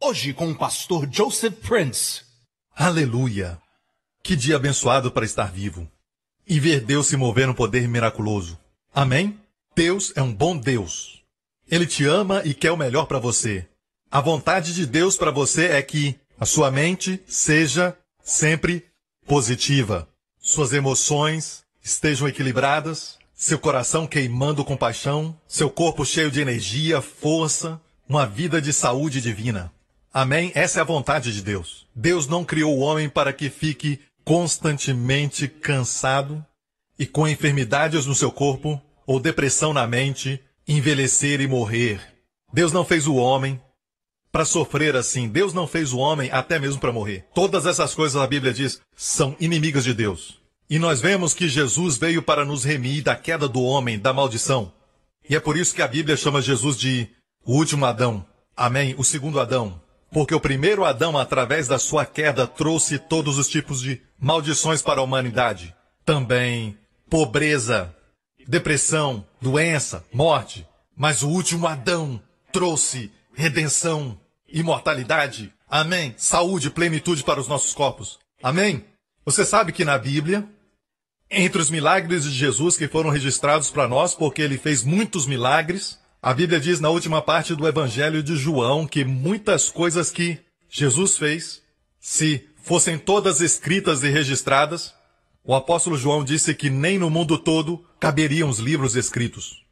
Hoje com o pastor Joseph Prince. Aleluia! Que dia abençoado para estar vivo e ver Deus se mover no poder miraculoso. Amém? Deus é um bom Deus. Ele te ama e quer o melhor para você. A vontade de Deus para você é que a sua mente seja sempre positiva. Suas emoções estejam equilibradas, seu coração queimando com paixão, seu corpo cheio de energia, força, uma vida de saúde divina. Amém? Essa é a vontade de Deus. Deus não criou o homem para que fique constantemente cansado e com enfermidades no seu corpo ou depressão na mente, envelhecer e morrer. Deus não fez o homem para sofrer assim. Deus não fez o homem até mesmo para morrer. Todas essas coisas, a Bíblia diz, são inimigas de Deus. E nós vemos que Jesus veio para nos remir da queda do homem, da maldição. E é por isso que a Bíblia chama Jesus de o último Adão. Amém? O segundo Adão. Porque o primeiro Adão, através da sua queda, trouxe todos os tipos de maldições para a humanidade. Também pobreza, depressão, doença, morte. Mas o último Adão trouxe redenção, imortalidade. Amém? Saúde, plenitude para os nossos corpos. Amém? Você sabe que na Bíblia, entre os milagres de Jesus que foram registrados para nós, porque ele fez muitos milagres, a Bíblia diz na última parte do Evangelho de João que muitas coisas que Jesus fez, se fossem todas escritas e registradas, o apóstolo João disse que nem no mundo todo caberiam os livros escritos.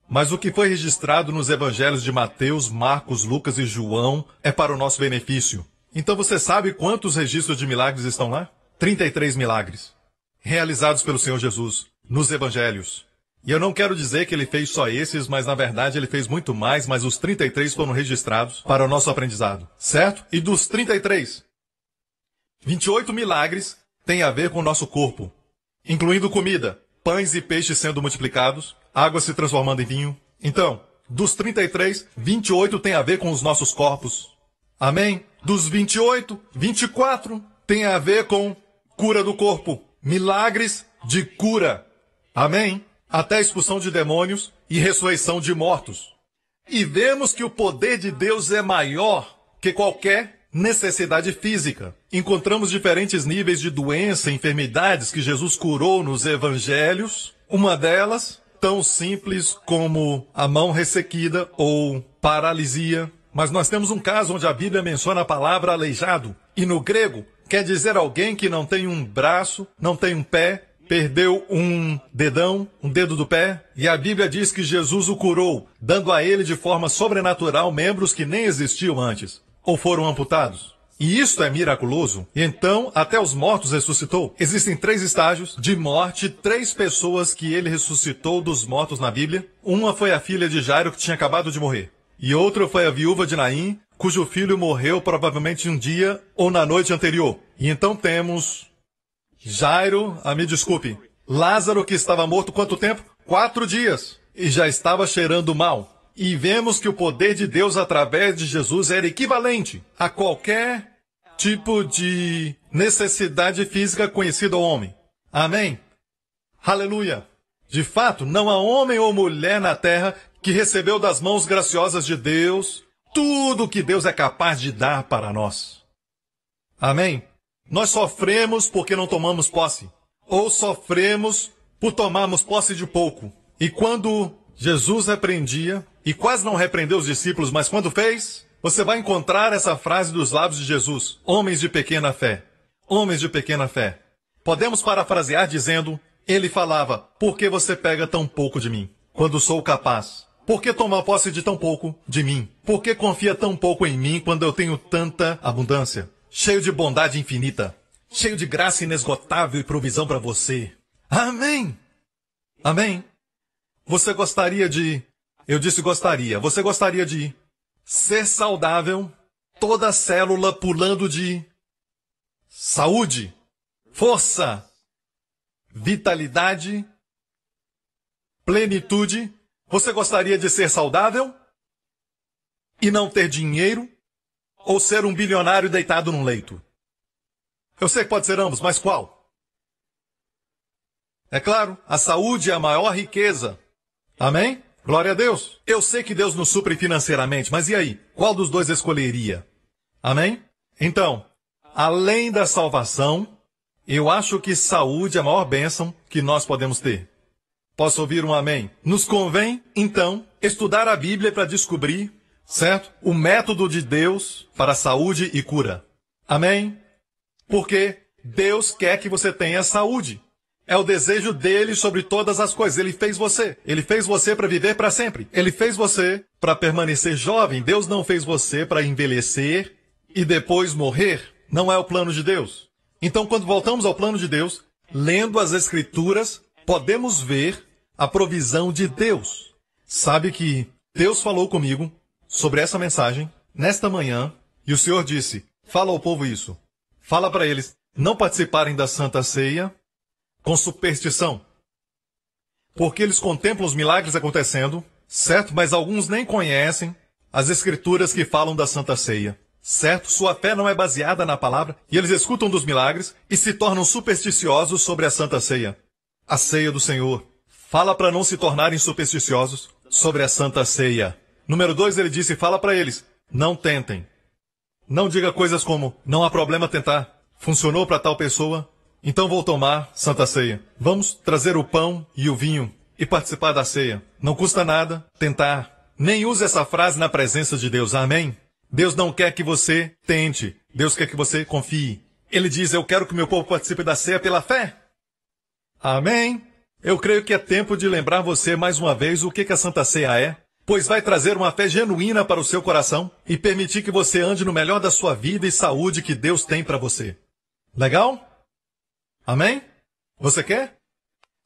Mas o que foi registrado nos Evangelhos de Mateus, Marcos, Lucas e João é para o nosso benefício. Então você sabe quantos registros de milagres estão lá? 33 milagres, realizados pelo Senhor Jesus nos Evangelhos. E eu não quero dizer que ele fez só esses, mas na verdade ele fez muito mais, mas os 33 foram registrados para o nosso aprendizado, certo? E dos 33, 28 milagres têm a ver com o nosso corpo, incluindo comida, pães e peixes sendo multiplicados, água se transformando em vinho. Então, dos 33, 28 têm a ver com os nossos corpos. Amém? Dos 28, 24 têm a ver com cura do corpo, milagres de cura. Amém? Até a expulsão de demônios e ressurreição de mortos. E vemos que o poder de Deus é maior que qualquer necessidade física. Encontramos diferentes níveis de doença e enfermidades que Jesus curou nos evangelhos. Uma delas, tão simples como a mão ressequida ou paralisia. Mas nós temos um caso onde a Bíblia menciona a palavra aleijado. E no grego, quer dizer alguém que não tem um braço, não tem um pé, perdeu um dedão, um dedo do pé, e a Bíblia diz que Jesus o curou, dando a ele de forma sobrenatural membros que nem existiam antes, ou foram amputados. E isto é miraculoso. E então, até os mortos ressuscitou. Existem 3 estágios de morte, 3 pessoas que ele ressuscitou dos mortos na Bíblia. Uma foi a filha de Jairo, que tinha acabado de morrer. E outra foi a viúva de Naim, cujo filho morreu provavelmente um dia ou na noite anterior. E então temos Jairo, me desculpe, Lázaro, que estava morto quanto tempo? 4 dias. E já estava cheirando mal. E vemos que o poder de Deus através de Jesus era equivalente a qualquer tipo de necessidade física conhecida ao homem. Amém? Aleluia! De fato, não há homem ou mulher na terra que recebeu das mãos graciosas de Deus tudo o que Deus é capaz de dar para nós. Amém? Nós sofremos porque não tomamos posse, ou sofremos por tomarmos posse de pouco. E quando Jesus repreendia, e quase não repreendeu os discípulos, mas quando fez, você vai encontrar essa frase dos lábios de Jesus: homens de pequena fé. Homens de pequena fé. Podemos parafrasear dizendo, ele falava, por que você pega tão pouco de mim, quando sou capaz? Por que tomar posse de tão pouco de mim? Por que confia tão pouco em mim quando eu tenho tanta abundância? Cheio de bondade infinita, cheio de graça inesgotável e provisão para você. Amém! Amém! Você gostaria de... Eu disse gostaria. Você gostaria de ser saudável, toda célula pulando de saúde, força, vitalidade, plenitude? Você gostaria de ser saudável e não ter dinheiro? Ou ser um bilionário deitado num leito? Eu sei que pode ser ambos, mas qual? É claro, a saúde é a maior riqueza. Amém? Glória a Deus. Eu sei que Deus nos supre financeiramente, mas e aí? Qual dos dois escolheria? Amém? Então, além da salvação, eu acho que saúde é a maior bênção que nós podemos ter. Posso ouvir um amém? Nos convém, então, estudar a Bíblia para descobrir, certo? O método de Deus para saúde e cura. Amém? Porque Deus quer que você tenha saúde. É o desejo dele sobre todas as coisas. Ele fez você. Ele fez você para viver para sempre. Ele fez você para permanecer jovem. Deus não fez você para envelhecer e depois morrer. Não é o plano de Deus. Então, quando voltamos ao plano de Deus, lendo as Escrituras, podemos ver a provisão de Deus. Sabe que Deus falou comigo sobre essa mensagem nesta manhã e o Senhor disse, fala ao povo isso. Fala para eles não participarem da Santa Ceia com superstição. Porque eles contemplam os milagres acontecendo, certo? Mas alguns nem conhecem as Escrituras que falam da Santa Ceia. Certo? Sua fé não é baseada na palavra e eles escutam dos milagres e se tornam supersticiosos sobre a Santa Ceia. A ceia do Senhor. Fala para não se tornarem supersticiosos sobre a Santa Ceia. Número 2, ele disse, fala para eles, não tentem. Não diga coisas como, não há problema tentar. Funcionou para tal pessoa, então vou tomar Santa Ceia. Vamos trazer o pão e o vinho e participar da ceia. Não custa nada tentar. Nem use essa frase na presença de Deus. Amém? Deus não quer que você tente. Deus quer que você confie. Ele diz, eu quero que meu povo participe da ceia pela fé. Amém? Eu creio que é tempo de lembrar você mais uma vez o que a Santa Ceia é, pois vai trazer uma fé genuína para o seu coração e permitir que você ande no melhor da sua vida e saúde que Deus tem para você. Legal? Amém? Você quer?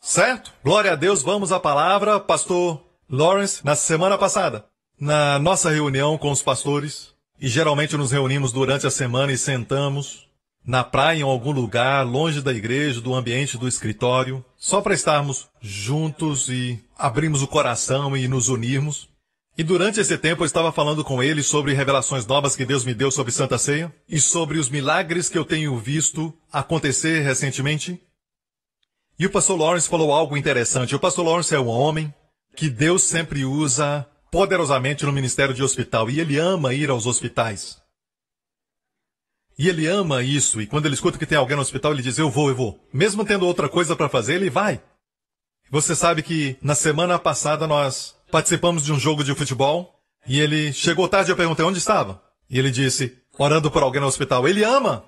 Certo? Glória a Deus, vamos à palavra. Pastor Lawrence, na semana passada, na nossa reunião com os pastores, e geralmente nos reunimos durante a semana e sentamos na praia em algum lugar, longe da igreja, do ambiente do escritório, só para estarmos juntos e abrirmos o coração e nos unirmos. E durante esse tempo eu estava falando com ele sobre revelações novas que Deus me deu sobre Santa Ceia e sobre os milagres que eu tenho visto acontecer recentemente. E o pastor Lawrence falou algo interessante. O pastor Lawrence é um homem que Deus sempre usa poderosamente no ministério de hospital e ele ama ir aos hospitais. E ele ama isso, e quando ele escuta que tem alguém no hospital, ele diz, eu vou. Mesmo tendo outra coisa para fazer, ele vai. Você sabe que na semana passada nós participamos de um jogo de futebol, e ele chegou tarde e eu perguntei onde estava. E ele disse, orando por alguém no hospital. Ele ama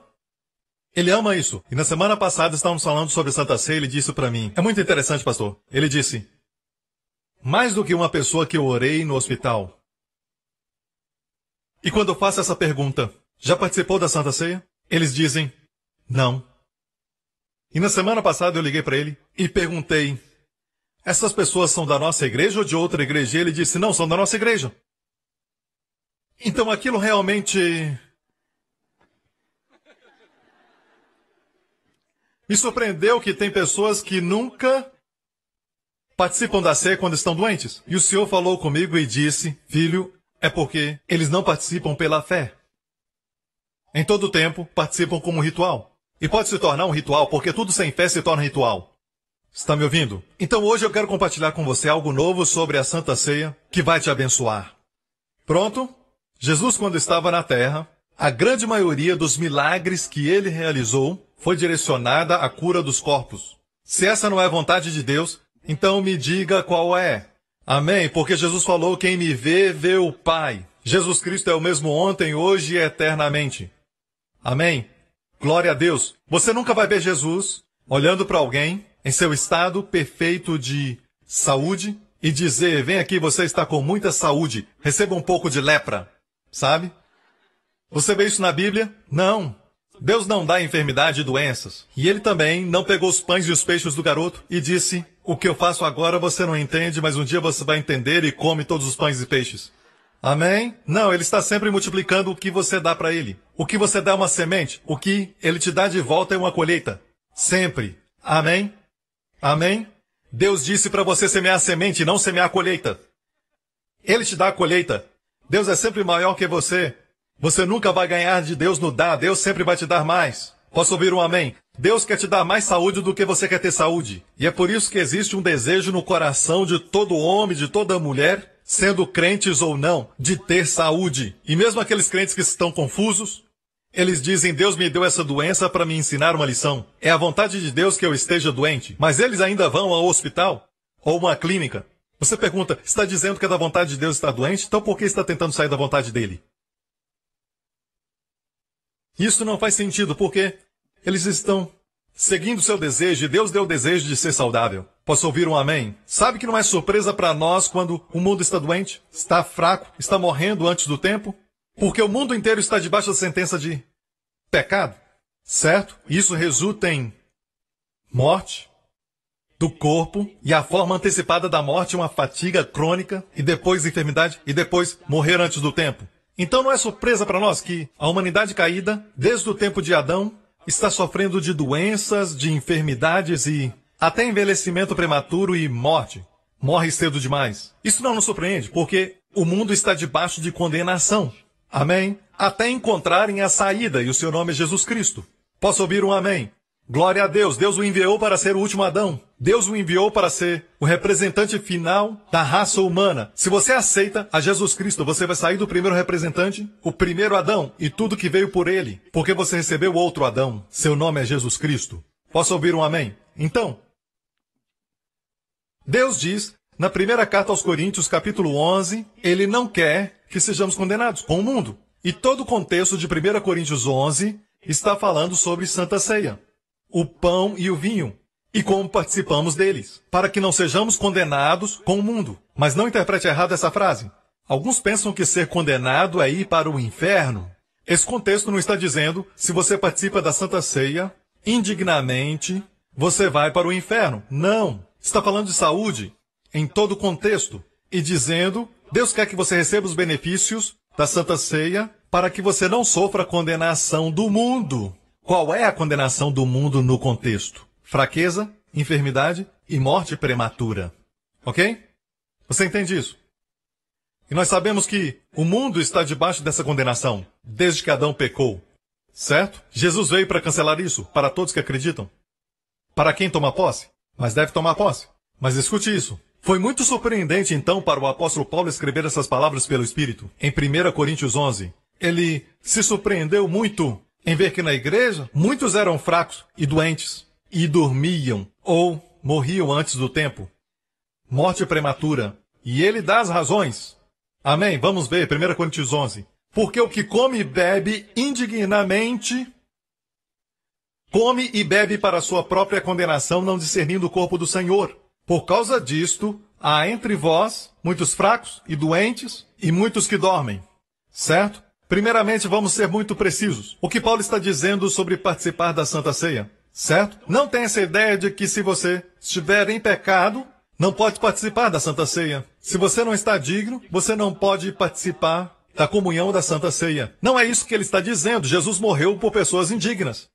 isso. E na semana passada estávamos falando sobre Santa Ceia, ele disse para mim, é muito interessante, pastor. Ele disse, mais do que uma pessoa que eu orei no hospital. E quando eu faço essa pergunta, já participou da Santa Ceia? Eles dizem, não. E na semana passada eu liguei para ele e perguntei, essas pessoas são da nossa igreja ou de outra igreja? E ele disse, não, são da nossa igreja. Então aquilo realmente me surpreendeu que tem pessoas que nunca participam da ceia quando estão doentes. E o Senhor falou comigo e disse, filho, é porque eles não participam pela fé. Em todo tempo, participam como ritual. E pode se tornar um ritual, porque tudo sem fé se torna ritual. Está me ouvindo? Então hoje eu quero compartilhar com você algo novo sobre a Santa Ceia, que vai te abençoar. Pronto? Jesus, quando estava na terra, a grande maioria dos milagres que ele realizou foi direcionada à cura dos corpos. Se essa não é a vontade de Deus, então me diga qual é. Amém? Porque Jesus falou, quem me vê, vê o Pai. Jesus Cristo é o mesmo ontem, hoje e eternamente. Amém? Glória a Deus. Você nunca vai ver Jesus olhando para alguém em seu estado perfeito de saúde e dizer, vem aqui, você está com muita saúde, receba um pouco de lepra. Sabe? Você vê isso na Bíblia? Não. Deus não dá enfermidade e doenças. E ele também não pegou os pães e os peixes do garoto e disse, o que eu faço agora você não entende, mas um dia você vai entender e come todos os pães e peixes. Amém? Não, ele está sempre multiplicando o que você dá para ele. O que você dá é uma semente. O que ele te dá de volta é uma colheita. Sempre. Amém? Amém? Deus disse para você semear a semente e não semear a colheita. Ele te dá a colheita. Deus é sempre maior que você. Você nunca vai ganhar de Deus no dar. Deus sempre vai te dar mais. Posso ouvir um amém? Deus quer te dar mais saúde do que você quer ter saúde. E é por isso que existe um desejo no coração de todo homem, de toda mulher, sendo crentes ou não, de ter saúde. E mesmo aqueles crentes que estão confusos, Eles dizem, Deus me deu essa doença para me ensinar uma lição. É a vontade de Deus que eu esteja doente. Mas eles ainda vão ao hospital ou uma clínica. Você pergunta, está dizendo que é da vontade de Deus estar doente? Então por que está tentando sair da vontade dele? Isso não faz sentido, porque eles estão seguindo seu desejo, e Deus deu o desejo de ser saudável. Posso ouvir um amém? Sabe que não é surpresa para nós quando o mundo está doente, está fraco, está morrendo antes do tempo? Porque o mundo inteiro está debaixo da sentença de pecado, certo? Isso resulta em morte do corpo e a forma antecipada da morte, uma fadiga crônica, e depois enfermidade, e depois morrer antes do tempo. Então não é surpresa para nós que a humanidade caída, desde o tempo de Adão, está sofrendo de doenças, de enfermidades e até envelhecimento prematuro e morte. Morre cedo demais. Isso não nos surpreende, porque o mundo está debaixo de condenação. Amém? Até encontrarem a saída, e o seu nome é Jesus Cristo. Posso ouvir um amém? Glória a Deus. Deus o enviou para ser o último Adão. Deus o enviou para ser o representante final da raça humana. Se você aceita a Jesus Cristo, você vai sair do primeiro representante, o primeiro Adão, e tudo que veio por ele, porque você recebeu outro Adão. Seu nome é Jesus Cristo. Posso ouvir um amém? Então, Deus diz, na primeira carta aos Coríntios, capítulo 11, ele não quer que sejamos condenados com o mundo. E todo o contexto de 1 Coríntios 11 está falando sobre Santa Ceia, o pão e o vinho, e como participamos deles, para que não sejamos condenados com o mundo. Mas não interprete errado essa frase. Alguns pensam que ser condenado é ir para o inferno. Esse contexto não está dizendo, se você participa da Santa Ceia, indignamente, você vai para o inferno. Não. Está falando de saúde em todo o contexto e dizendo, Deus quer que você receba os benefícios da Santa Ceia para que você não sofra a condenação do mundo. Qual é a condenação do mundo no contexto? Fraqueza, enfermidade e morte prematura. Ok? Você entende isso? E nós sabemos que o mundo está debaixo dessa condenação, desde que Adão pecou. Certo? Jesus veio para cancelar isso, para todos que acreditam. Para quem toma posse? Mas deve tomar posse. Mas escute isso. Foi muito surpreendente, então, para o apóstolo Paulo escrever essas palavras pelo Espírito, em 1 Coríntios 11. Ele se surpreendeu muito em ver que na igreja muitos eram fracos e doentes, e dormiam ou morriam antes do tempo. Morte prematura. E ele dá as razões. Amém? Vamos ver, 1 Coríntios 11. Porque o que come e bebe indignamente, come e bebe para sua própria condenação, não discernindo o corpo do Senhor. Por causa disto, há entre vós muitos fracos e doentes e muitos que dormem. Certo? Primeiramente, vamos ser muito precisos. O que Paulo está dizendo sobre participar da Santa Ceia? Certo? Não tem essa ideia de que se você estiver em pecado, não pode participar da Santa Ceia. Se você não está digno, você não pode participar da comunhão da Santa Ceia. Não é isso que ele está dizendo. Jesus morreu por pessoas indignas.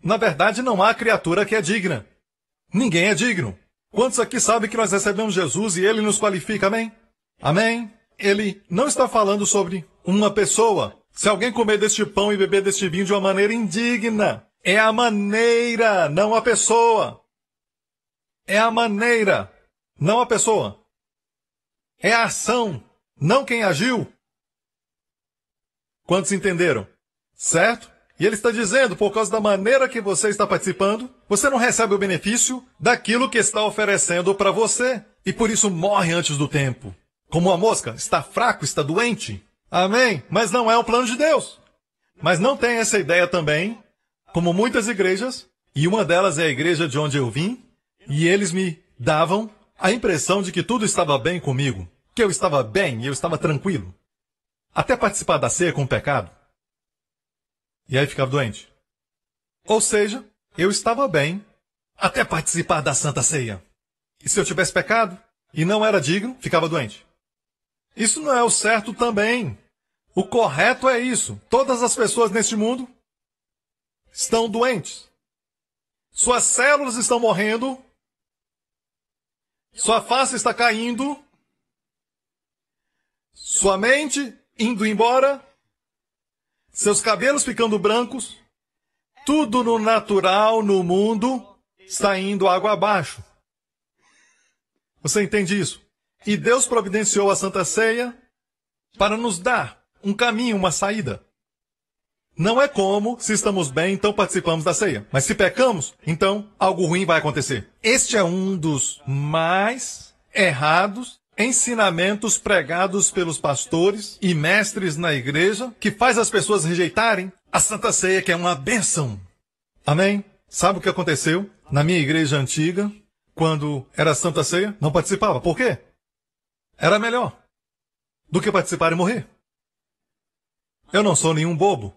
Na verdade, não há criatura que é digna. Ninguém é digno. Quantos aqui sabem que nós recebemos Jesus e ele nos qualifica, amém? Amém? Ele não está falando sobre uma pessoa. Se alguém comer deste pão e beber deste vinho de uma maneira indigna, é a maneira, não a pessoa. É a maneira, não a pessoa. É a ação, não quem agiu. Quantos entenderam? Certo? E ele está dizendo, por causa da maneira que você está participando, você não recebe o benefício daquilo que está oferecendo para você. E por isso morre antes do tempo. Como uma mosca, está fraco, está doente. Amém? Mas não é o plano de Deus. Mas não tem essa ideia também, como muitas igrejas, e uma delas é a igreja de onde eu vim, e eles me davam a impressão de que tudo estava bem comigo, que eu estava bem e eu estava tranquilo. Até participar da ceia com o pecado. E aí ficava doente. Ou seja, eu estava bem até participar da Santa Ceia. E se eu tivesse pecado e não era digno, ficava doente. Isso não é o certo também. O correto é isso. Todas as pessoas neste mundo estão doentes. Suas células estão morrendo. Sua face está caindo. Sua mente indo embora. Seus cabelos ficando brancos, tudo no natural, no mundo, está indo água abaixo. Você entende isso? E Deus providenciou a Santa Ceia para nos dar um caminho, uma saída. Não é como, se estamos bem, então participamos da ceia. Mas se pecamos, então algo ruim vai acontecer. Este é um dos mais errados ensinamentos pregados pelos pastores e mestres na igreja, que faz as pessoas rejeitarem a Santa Ceia, que é uma bênção. Amém? Sabe o que aconteceu na minha igreja antiga, quando era Santa Ceia? Não participava. Por quê? Era melhor do que participar e morrer. Eu não sou nenhum bobo.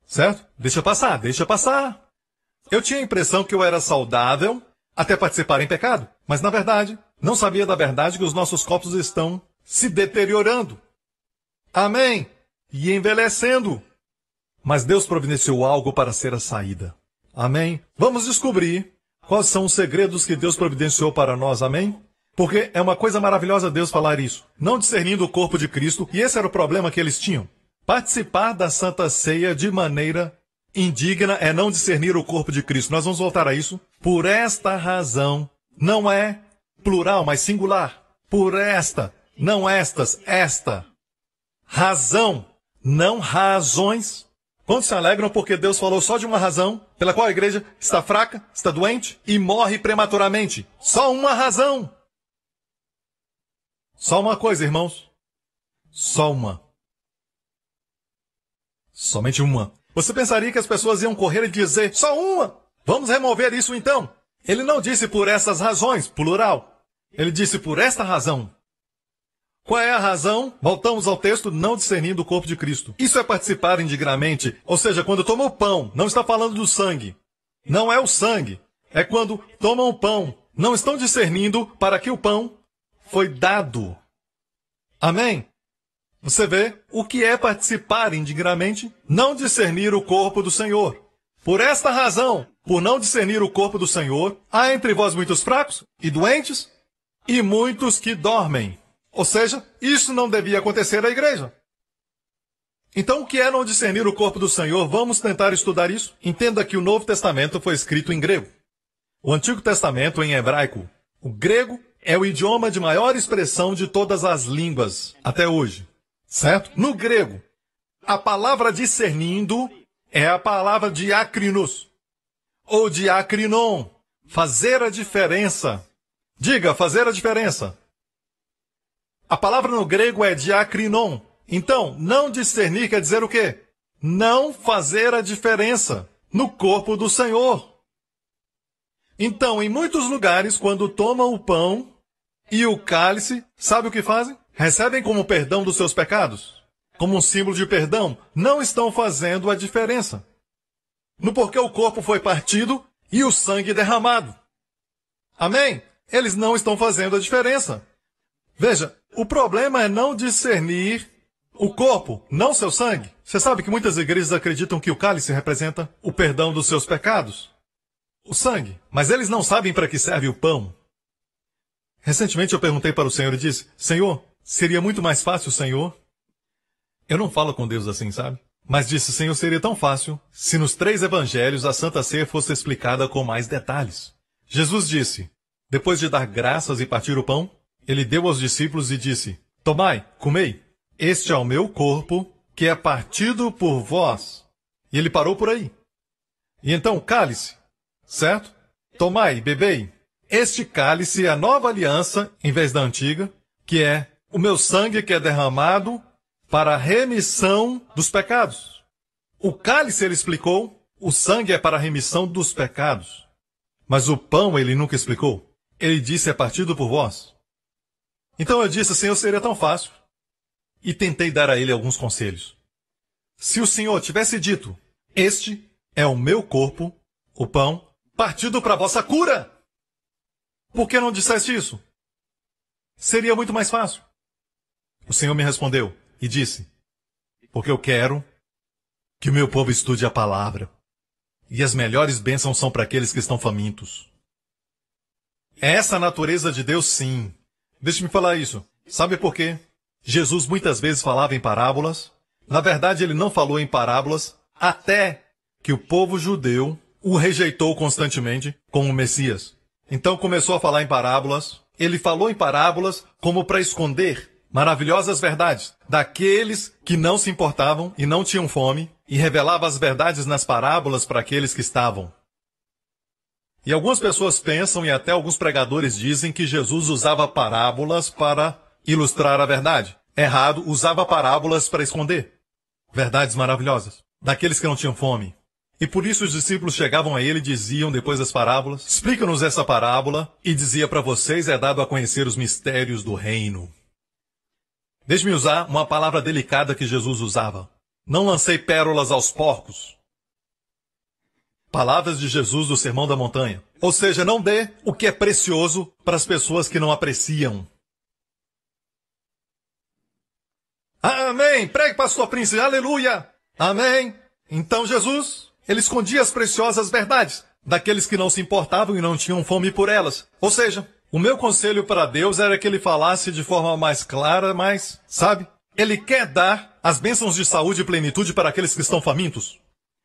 Certo? Deixa passar, deixa passar. Eu tinha a impressão que eu era saudável até participar em pecado. Mas, na verdade, não sabia da verdade que os nossos corpos estão se deteriorando. Amém? E envelhecendo. Mas Deus providenciou algo para ser a saída. Amém? Vamos descobrir quais são os segredos que Deus providenciou para nós. Amém? Porque é uma coisa maravilhosa Deus falar isso. Não discernindo o corpo de Cristo. E esse era o problema que eles tinham. Participar da Santa Ceia de maneira indigna é não discernir o corpo de Cristo. Nós vamos voltar a isso. Por esta razão, não é plural, mas singular. Por esta, não estas, esta. Razão, não razões. Quantos se alegram porque Deus falou só de uma razão pela qual a igreja está fraca, está doente e morre prematuramente? Só uma razão. Só uma coisa, irmãos. Só uma. Somente uma. Você pensaria que as pessoas iam correr e dizer, só uma? Vamos remover isso então. Ele não disse por essas razões, plural. Ele disse por esta razão. Qual é a razão? Voltamos ao texto, não discernindo o corpo de Cristo. Isso é participar indignamente, ou seja, quando toma o pão, não está falando do sangue. Não é o sangue, é quando tomam o pão. Não estão discernindo para que o pão foi dado. Amém? Você vê o que é participar indignamente? Não discernir o corpo do Senhor. Por esta razão, por não discernir o corpo do Senhor, há entre vós muitos fracos e doentes e muitos que dormem. Ou seja, isso não devia acontecer à igreja. Então, o que é não discernir o corpo do Senhor? Vamos tentar estudar isso? Entenda que o Novo Testamento foi escrito em grego. O Antigo Testamento em hebraico. O grego é o idioma de maior expressão de todas as línguas até hoje. Certo? No grego, a palavra discernindo é a palavra diakrinos, ou diakrinon, fazer a diferença. Diga, fazer a diferença. A palavra no grego é diakrinon. Então, não discernir quer dizer o quê? Não fazer a diferença no corpo do Senhor. Então, em muitos lugares, quando tomam o pão e o cálice, sabe o que fazem? Recebem como perdão dos seus pecados, como um símbolo de perdão, não estão fazendo a diferença. No porquê o corpo foi partido e o sangue derramado. Amém? Eles não estão fazendo a diferença. Veja, o problema é não discernir o corpo, não seu sangue. Você sabe que muitas igrejas acreditam que o cálice representa o perdão dos seus pecados, o sangue. Mas eles não sabem para que serve o pão. Recentemente eu perguntei para o Senhor e disse, Senhor, seria muito mais fácil, Senhor. Eu não falo com Deus assim, sabe? Mas disse, Senhor, seria tão fácil se nos 3 evangelhos a Santa Ceia fosse explicada com mais detalhes. Jesus disse, depois de dar graças e partir o pão, ele deu aos discípulos e disse, tomai, comei, este é o meu corpo, que é partido por vós. E ele parou por aí. E então o cálice, certo? Tomai, bebei. Este cálice é a nova aliança, em vez da antiga, que é o meu sangue que é derramado para a remissão dos pecados. O cálice, ele explicou, o sangue é para a remissão dos pecados. Mas o pão, ele nunca explicou. Ele disse, é partido por vós. Então eu disse, Senhor, seria tão fácil. E tentei dar a ele alguns conselhos. Se o Senhor tivesse dito, este é o meu corpo, o pão, partido para a vossa cura. Por que não disseste isso? Seria muito mais fácil. O Senhor me respondeu e disse, porque eu quero que o meu povo estude a palavra. E as melhores bênçãos são para aqueles que estão famintos. É essa a natureza de Deus, sim. Deixe-me falar isso. Sabe por quê? Jesus muitas vezes falava em parábolas. Na verdade, ele não falou em parábolas até que o povo judeu o rejeitou constantemente como Messias. Então começou a falar em parábolas. Ele falou em parábolas como para esconder maravilhosas verdades daqueles que não se importavam e não tinham fome. e revelava as verdades nas parábolas para aqueles que estavam. E algumas pessoas pensam, e até alguns pregadores dizem, que Jesus usava parábolas para ilustrar a verdade. Errado, usava parábolas para esconder verdades maravilhosas daqueles que não tinham fome. E por isso os discípulos chegavam a ele e diziam, depois das parábolas, explica-nos essa parábola, e dizia para vocês, é dado a conhecer os mistérios do reino. Deixe-me usar uma palavra delicada que Jesus usava. Não lancei pérolas aos porcos. Palavras de Jesus do Sermão da Montanha. Ou seja, não dê o que é precioso para as pessoas que não apreciam. Amém! Pregue, pastor Prince, aleluia! Amém! Então Jesus, ele escondia as preciosas verdades daqueles que não se importavam e não tinham fome por elas. Ou seja, o meu conselho para Deus era que ele falasse de forma mais clara, mas, sabe? Ele quer dar as bênçãos de saúde e plenitude para aqueles que estão famintos.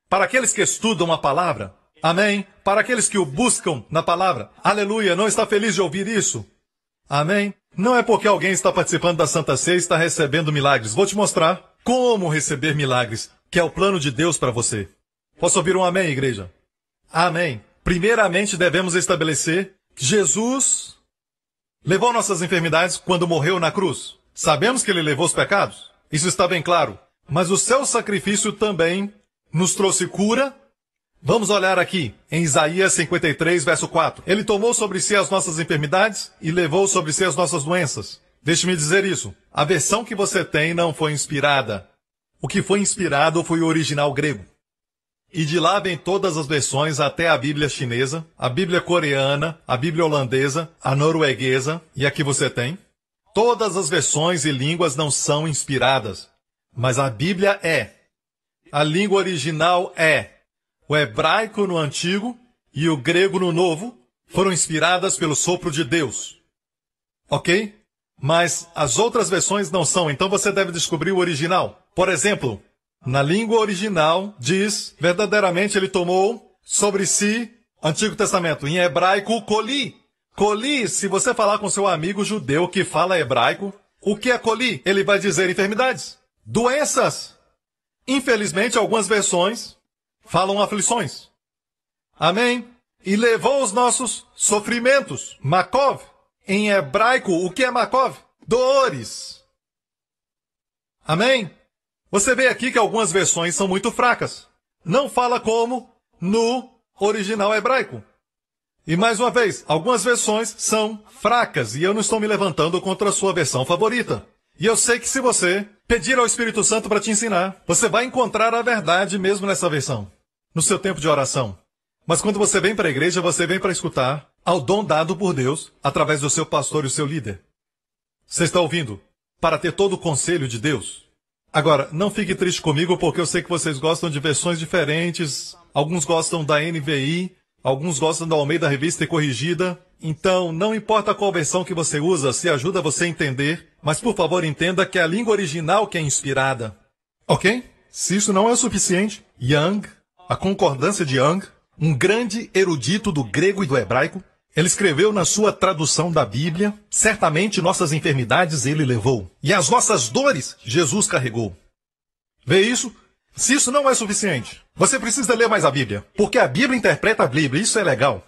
Para aqueles que estudam a palavra. Amém? Para aqueles que o buscam na palavra. Aleluia! Não está feliz de ouvir isso? Amém? Não é porque alguém está participando da Santa Ceia e está recebendo milagres. Vou te mostrar como receber milagres, que é o plano de Deus para você. Posso ouvir um amém, igreja? Amém. Primeiramente, devemos estabelecer que Jesus levou nossas enfermidades quando morreu na cruz. Sabemos que ele levou os pecados. Isso está bem claro. Mas o seu sacrifício também nos trouxe cura. Vamos olhar aqui, em Isaías 53, verso 4. Ele tomou sobre si as nossas enfermidades e levou sobre si as nossas doenças. Deixe-me dizer isso. A versão que você tem não foi inspirada. O que foi inspirado foi o original grego. E de lá vem todas as versões até a Bíblia chinesa, a Bíblia coreana, a Bíblia holandesa, a norueguesa, e aqui você tem. Todas as versões e línguas não são inspiradas, mas a Bíblia é. A língua original é. O hebraico no Antigo e o grego no Novo foram inspiradas pelo sopro de Deus. Ok? Mas as outras versões não são, então você deve descobrir o original. Por exemplo, na língua original diz, verdadeiramente ele tomou sobre si, Antigo Testamento, em hebraico, coli. Coli, se você falar com seu amigo judeu que fala hebraico, o que é coli? Ele vai dizer enfermidades, doenças. Infelizmente, algumas versões falam aflições. Amém? E levou os nossos sofrimentos. Makov. Em hebraico, o que é Makov? Dores. Amém? Você vê aqui que algumas versões são muito fracas. Não fala como no original hebraico. E mais uma vez, algumas versões são fracas. E eu não estou me levantando contra a sua versão favorita. E eu sei que se você pedir ao Espírito Santo para te ensinar, você vai encontrar a verdade mesmo nessa versão, no seu tempo de oração. Mas quando você vem para a igreja, você vem para escutar ao dom dado por Deus, através do seu pastor e o seu líder. Você está ouvindo? Para ter todo o conselho de Deus. Agora, não fique triste comigo, porque eu sei que vocês gostam de versões diferentes. Alguns gostam da NVI, alguns gostam da Almeida Revista e Corrigida. Então, não importa qual versão que você usa, se ajuda você a entender. Mas, por favor, entenda que é a língua original que é inspirada. Ok? Se isso não é o suficiente, Young, a concordância de Young, um grande erudito do grego e do hebraico, ele escreveu na sua tradução da Bíblia, certamente nossas enfermidades ele levou, e as nossas dores Jesus carregou. Vê isso? Se isso não é suficiente, você precisa ler mais a Bíblia, porque a Bíblia interpreta a Bíblia, isso é legal.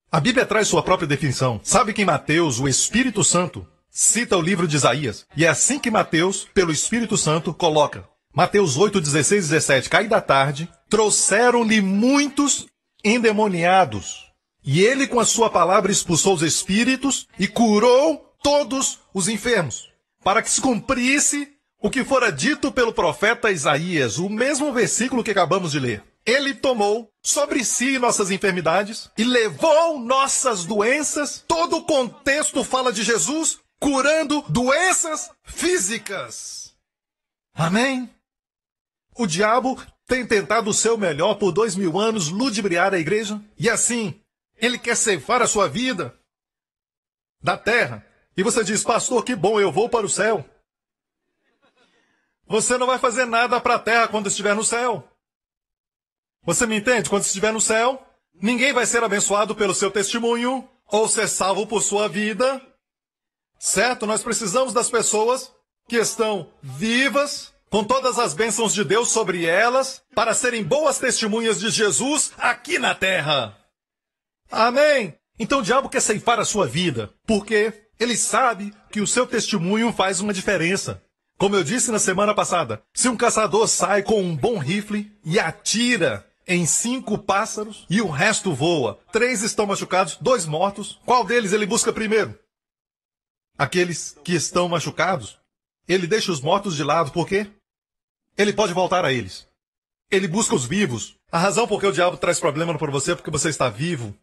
A Bíblia traz sua própria definição. Sabe que em Mateus, o Espírito Santo cita o livro de Isaías, e é assim que Mateus, pelo Espírito Santo, coloca. Mateus 8, 16 e 17, cai da tarde, trouxeram-lhe muitos endemoniados. E ele com a sua palavra expulsou os espíritos e curou todos os enfermos, para que se cumprisse o que fora dito pelo profeta Isaías, o mesmo versículo que acabamos de ler. Ele tomou sobre si nossas enfermidades e levou nossas doenças. Todo o contexto fala de Jesus curando doenças físicas. Amém? O diabo tem tentado o seu melhor por 2000 anos ludibriar a igreja. E assim, ele quer ceifar a sua vida da terra. E você diz, pastor, que bom, eu vou para o céu. Você não vai fazer nada para a terra quando estiver no céu. Você me entende? Quando estiver no céu, ninguém vai ser abençoado pelo seu testemunho ou ser salvo por sua vida. Certo? Nós precisamos das pessoas que estão vivas com todas as bênçãos de Deus sobre elas, para serem boas testemunhas de Jesus aqui na terra. Amém? Então o diabo quer ceifar a sua vida, porque ele sabe que o seu testemunho faz uma diferença. Como eu disse na semana passada, se um caçador sai com um bom rifle e atira em 5 pássaros e o resto voa, 3 estão machucados, 2 mortos, qual deles ele busca primeiro? Aqueles que estão machucados. Ele deixa os mortos de lado, por quê? Ele pode voltar a eles. Ele busca os vivos. A razão por que o diabo traz problema para você é porque você está vivo.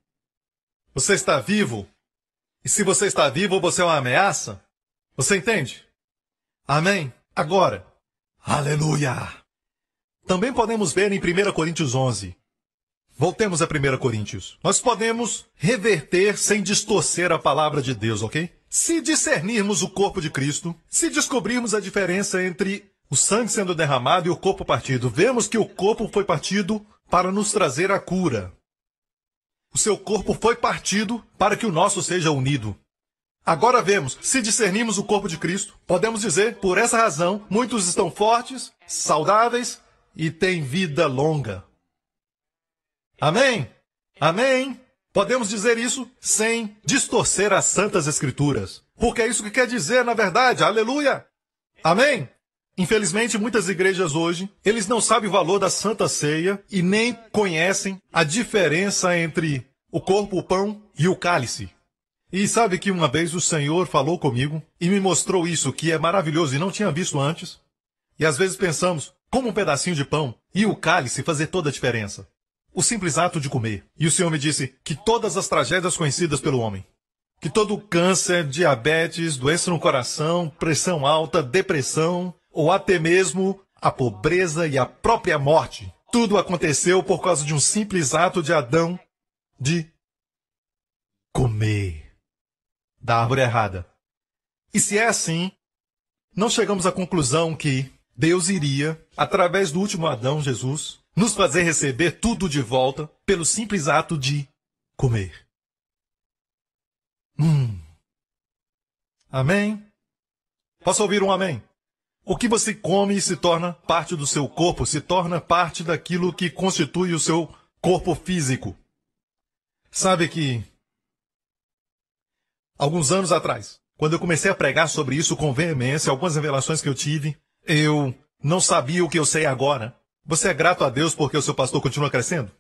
Você está vivo. E se você está vivo, você é uma ameaça. Você entende? Amém? Agora, aleluia! Também podemos ver em 1 Coríntios 11. Voltemos a 1 Coríntios. Nós podemos reverter sem distorcer a palavra de Deus, ok? Se discernirmos o corpo de Cristo, se descobrirmos a diferença entre o sangue sendo derramado e o corpo partido, vemos que o corpo foi partido para nos trazer a cura. O seu corpo foi partido para que o nosso seja unido. Agora vemos, se discernirmos o corpo de Cristo, podemos dizer, por essa razão, muitos estão fortes, saudáveis e têm vida longa. Amém? Amém? Podemos dizer isso sem distorcer as Santas Escrituras. Porque é isso que quer dizer, na verdade. Aleluia! Amém? Infelizmente, muitas igrejas hoje, eles não sabem o valor da Santa Ceia e nem conhecem a diferença entre o corpo, o pão e o cálice. E sabe que uma vez o Senhor falou comigo e me mostrou isso, que é maravilhoso e não tinha visto antes. E às vezes pensamos, como um pedacinho de pão e o cálice fazer toda a diferença. O simples ato de comer. E o Senhor me disse que todas as tragédias conhecidas pelo homem, que todo o câncer, diabetes, doença no coração, pressão alta, depressão, ou até mesmo a pobreza e a própria morte, tudo aconteceu por causa de um simples ato de Adão de comer da árvore errada. E se é assim, não chegamos à conclusão que Deus iria, através do último Adão, Jesus, nos fazer receber tudo de volta pelo simples ato de comer. Amém? Posso ouvir um amém? O que você come se torna parte do seu corpo, se torna parte daquilo que constitui o seu corpo físico. Sabe que, alguns anos atrás, quando eu comecei a pregar sobre isso com veemência, algumas revelações que eu tive, eu não sabia o que eu sei agora. Você é grato a Deus porque o seu pastor continua crescendo?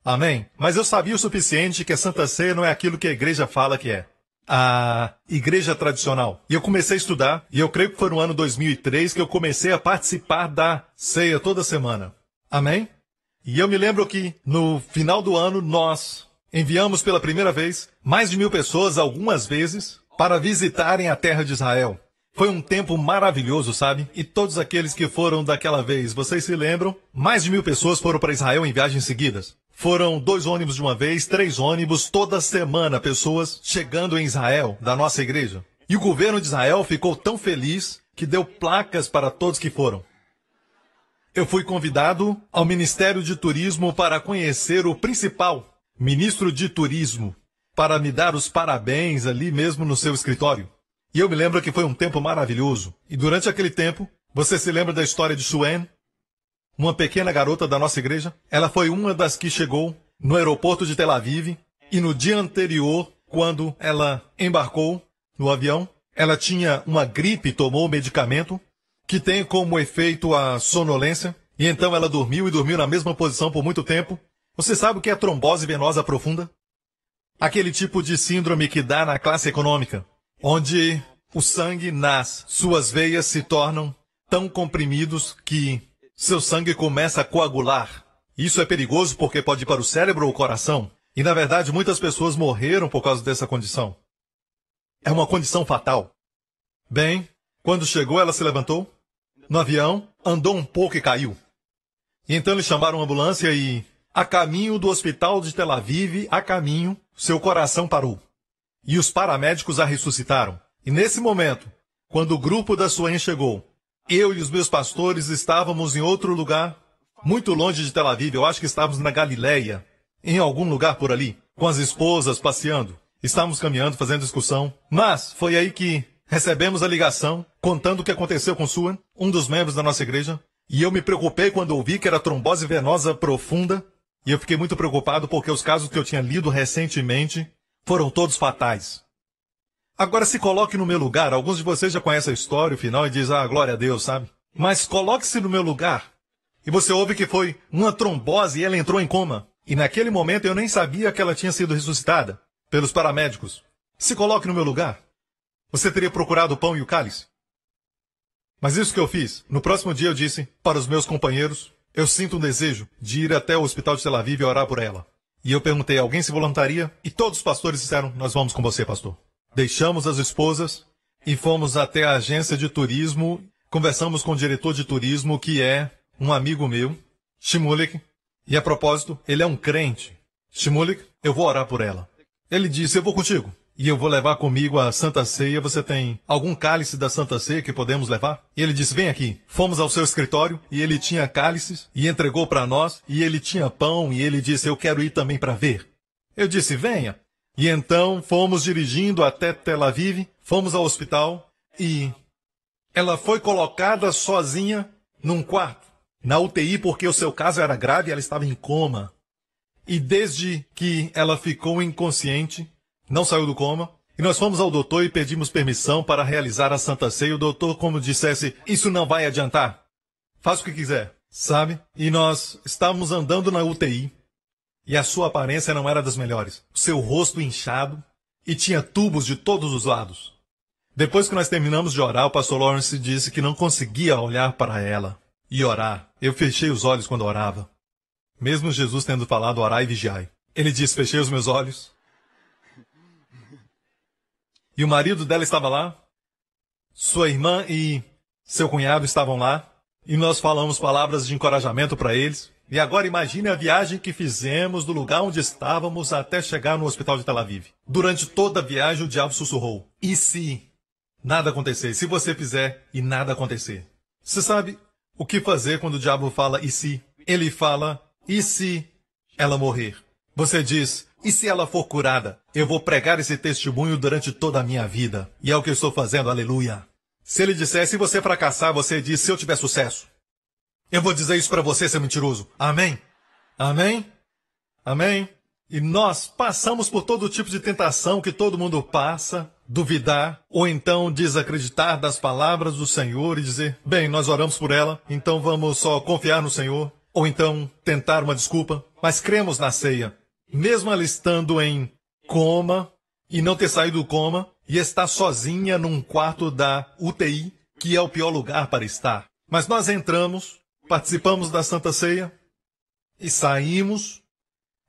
Amém? Mas eu sabia o suficiente que a Santa Ceia não é aquilo que a igreja fala que é. A igreja tradicional. E eu comecei a estudar, e eu creio que foi no ano 2003 que eu comecei a participar da ceia toda semana. Amém? E eu me lembro que no final do ano nós enviamos pela primeira vez mais de 1000 pessoas, algumas vezes, para visitarem a terra de Israel. Foi um tempo maravilhoso, sabe? E todos aqueles que foram daquela vez, vocês se lembram? Mais de 1000 pessoas foram para Israel em viagens seguidas. Foram 2 ônibus de uma vez, 3 ônibus, toda semana, pessoas chegando em Israel, da nossa igreja. E o governo de Israel ficou tão feliz que deu placas para todos que foram. Eu fui convidado ao Ministério de Turismo para conhecer o principal ministro de Turismo, para me dar os parabéns ali mesmo no seu escritório. E eu me lembro que foi um tempo maravilhoso. E durante aquele tempo, você se lembra da história de Suen? Uma pequena garota da nossa igreja? Ela foi uma das que chegou no aeroporto de Tel Aviv. E no dia anterior, quando ela embarcou no avião, ela tinha uma gripe e tomou o medicamento, que tem como efeito a sonolência. E então ela dormiu e dormiu na mesma posição por muito tempo. Você sabe o que é trombose venosa profunda? Aquele tipo de síndrome que dá na classe econômica, onde o sangue nas suas veias se tornam tão comprimidos que seu sangue começa a coagular. Isso é perigoso porque pode ir para o cérebro ou o coração. E, na verdade, muitas pessoas morreram por causa dessa condição. É uma condição fatal. Bem, quando chegou, ela se levantou no avião, andou um pouco e caiu. E então eles chamaram uma ambulância e, a caminho do hospital de Tel Aviv, seu coração parou. E os paramédicos a ressuscitaram. E nesse momento, quando o grupo da Suen chegou, eu e os meus pastores estávamos em outro lugar, muito longe de Tel Aviv. Eu acho que estávamos na Galileia, em algum lugar por ali, com as esposas passeando. Estávamos caminhando, fazendo discussão. Mas foi aí que recebemos a ligação, contando o que aconteceu com Suen. um dos membros da nossa igreja, e eu me preocupei quando ouvi que era trombose venosa profunda, e eu fiquei muito preocupado porque os casos que eu tinha lido recentemente foram todos fatais. Agora se coloque no meu lugar. Alguns de vocês já conhecem a história, o final, e dizem, glória a Deus, sabe? Mas coloque-se no meu lugar. E você ouve que foi uma trombose e ela entrou em coma. E naquele momento eu nem sabia que ela tinha sido ressuscitada pelos paramédicos. Se coloque no meu lugar. Você teria procurado o pão e o cálice? Mas isso que eu fiz. No próximo dia eu disse para os meus companheiros, eu sinto um desejo de ir até o hospital de Tel Aviv e orar por ela. E eu perguntei, alguém se voluntaria? E todos os pastores disseram, nós vamos com você, pastor. Deixamos as esposas e fomos até a agência de turismo. Conversamos com o diretor de turismo, que é um amigo meu, Shmulik. E a propósito, ele é um crente. Shmulik, eu vou orar por ela. Ele disse, eu vou contigo. E eu vou levar comigo a Santa Ceia. Você tem algum cálice da Santa Ceia que podemos levar? E ele disse, vem aqui. Fomos ao seu escritório e ele tinha cálices e entregou para nós. E ele tinha pão e ele disse, eu quero ir também para ver. Eu disse, venha. E então fomos dirigindo até Tel Aviv, fomos ao hospital e ela foi colocada sozinha num quarto, na UTI, porque o seu caso era grave e ela estava em coma. E desde que ela ficou inconsciente, não saiu do coma, e nós fomos ao doutor e pedimos permissão para realizar a Santa Ceia. O doutor, como dissesse, isso não vai adiantar. Faça o que quiser, sabe? E nós estávamos andando na UTI. E a sua aparência não era das melhores. O seu rosto inchado e tinha tubos de todos os lados. Depois que nós terminamos de orar, o pastor Lawrence disse que não conseguia olhar para ela e orar. Eu fechei os olhos quando orava. Mesmo Jesus tendo falado, orai e vigiai. Ele disse, fechei os meus olhos. E o marido dela estava lá. Sua irmã e seu cunhado estavam lá. E nós falamos palavras de encorajamento para eles. E agora imagine a viagem que fizemos do lugar onde estávamos até chegar no hospital de Tel Aviv. Durante toda a viagem o diabo sussurrou. E se nada acontecer? Se você fizer e nada acontecer? Você sabe o que fazer quando o diabo fala e se? Ele fala, e se ela morrer? Você diz, e se ela for curada? Eu vou pregar esse testemunho durante toda a minha vida. E é o que eu estou fazendo, aleluia. Se ele disser, se você fracassar, você diz, se eu tiver sucesso. Eu vou dizer isso para você, seu mentiroso. Amém? Amém? Amém? E nós passamos por todo tipo de tentação que todo mundo passa, duvidar, ou então desacreditar das palavras do Senhor e dizer, bem, nós oramos por ela, então vamos só confiar no Senhor, ou então tentar uma desculpa, mas cremos na ceia. Mesmo ela estando em coma e não ter saído do coma, e estar sozinha num quarto da UTI, que é o pior lugar para estar. Mas nós entramos, participamos da Santa Ceia e saímos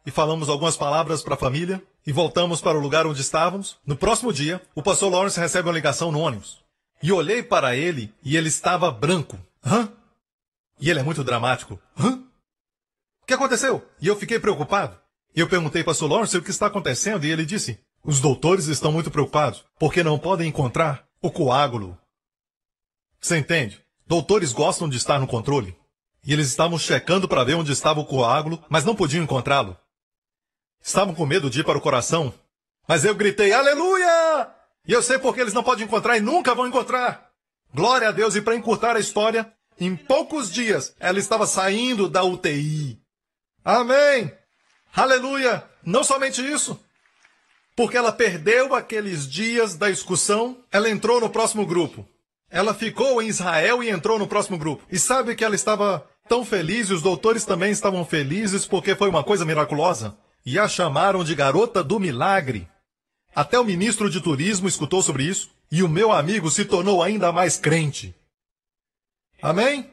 e falamos algumas palavras para a família e voltamos para o lugar onde estávamos. No próximo dia, o pastor Lawrence recebe uma ligação no ônibus. E olhei para ele e ele estava branco. Hã? E ele é muito dramático. Hã? O que aconteceu? E eu fiquei preocupado. E eu perguntei para o pastor Lawrence o que está acontecendo e ele disse, os doutores estão muito preocupados porque não podem encontrar o coágulo. Você entende? Doutores gostam de estar no controle. E eles estavam checando para ver onde estava o coágulo, mas não podiam encontrá-lo. Estavam com medo de ir para o coração. Mas eu gritei, aleluia! E eu sei porque eles não podem encontrar e nunca vão encontrar. Glória a Deus! E para encurtar a história, em poucos dias, ela estava saindo da UTI. Amém! Aleluia! Não somente isso. Porque ela perdeu aqueles dias da excursão, ela entrou no próximo grupo. Ela ficou em Israel e entrou no próximo grupo. E sabe que ela estava tão feliz, e os doutores também estavam felizes, porque foi uma coisa miraculosa. E a chamaram de garota do milagre. Até o ministro de turismo escutou sobre isso, e o meu amigo se tornou ainda mais crente. Amém?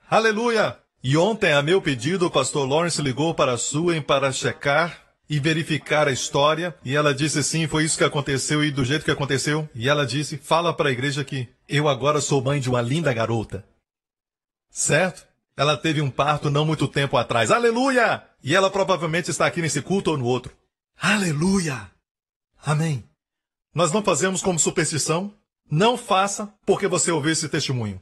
Aleluia! E ontem, a meu pedido, o pastor Lawrence ligou para a Suen para checar e verificar a história, e ela disse sim, foi isso que aconteceu e do jeito que aconteceu. E ela disse, fala para a igreja que eu agora sou mãe de uma linda garota. Certo? Ela teve um parto não muito tempo atrás. Aleluia! E ela provavelmente está aqui nesse culto ou no outro. Aleluia! Amém. Nós não fazemos como superstição. Não faça porque você ouviu esse testemunho.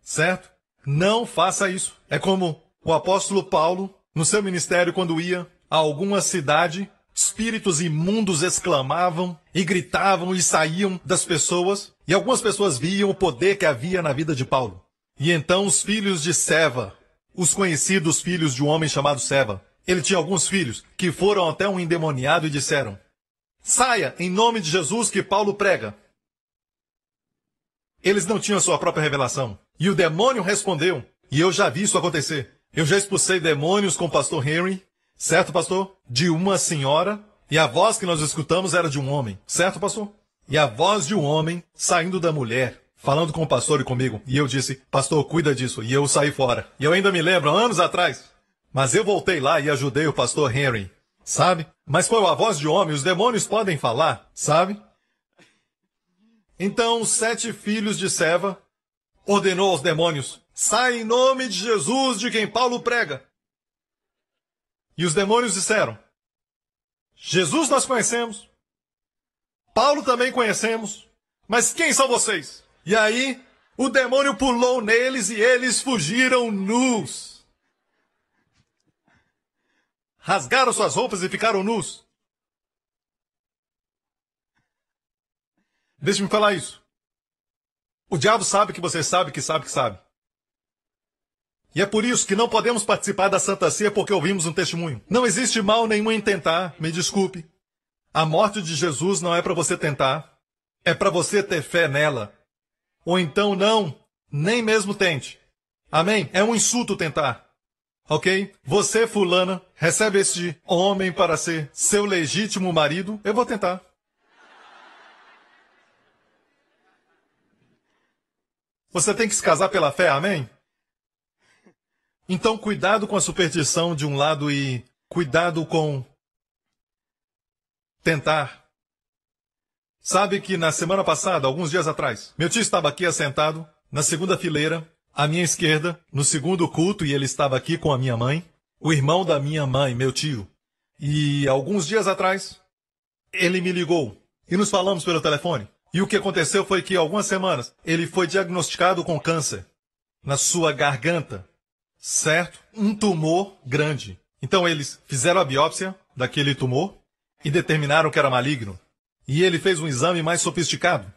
Certo? Não faça isso. É como o apóstolo Paulo, no seu ministério, quando ia a alguma cidade, espíritos imundos exclamavam e gritavam e saíam das pessoas, e algumas pessoas viam o poder que havia na vida de Paulo. E então os filhos de Seva, os conhecidos filhos de um homem chamado Seva, ele tinha alguns filhos que foram até um endemoniado e disseram: saia em nome de Jesus que Paulo prega. Eles não tinham sua própria revelação. E o demônio respondeu, e eu já vi isso acontecer. Eu já expulsei demônios com o pastor Henry, certo, pastor? De uma senhora, e a voz que nós escutamos era de um homem, certo, pastor? E a voz de um homem saindo da mulher, falando com o pastor e comigo. E eu disse: pastor, cuida disso. E eu saí fora. E eu ainda me lembro, anos atrás. Mas eu voltei lá e ajudei o pastor Henry, sabe? Mas foi a voz de homem, os demônios podem falar, sabe? Então, os 7 filhos de Seva ordenou aos demônios: sai em nome de Jesus, de quem Paulo prega. E os demônios disseram: Jesus nós conhecemos, Paulo também conhecemos, mas quem são vocês? E aí, o demônio pulou neles e eles fugiram nus. Rasgaram suas roupas e ficaram nus. Deixe-me falar isso. O diabo sabe que você sabe que sabe que sabe. E é por isso que não podemos participar da Santa Ceia porque ouvimos um testemunho. Não existe mal nenhum em tentar, me desculpe. A morte de Jesus não é para você tentar. É para você ter fé nela. Ou então não, nem mesmo tente. Amém? É um insulto tentar. Ok? Você, fulana, recebe este homem para ser seu legítimo marido. Eu vou tentar. Você tem que se casar pela fé, amém? Então, cuidado com a superstição de um lado e cuidado com tentar. Sabe que na semana passada, alguns dias atrás, meu tio estava aqui assentado, na segunda fileira, à minha esquerda, no segundo culto, e ele estava aqui com a minha mãe, o irmão da minha mãe, meu tio. E alguns dias atrás, ele me ligou e nos falamos pelo telefone. E o que aconteceu foi que, algumas semanas, ele foi diagnosticado com câncer na sua garganta, certo? Um tumor grande. Então eles fizeram a biópsia daquele tumor e determinaram que era maligno. E ele fez um exame mais sofisticado.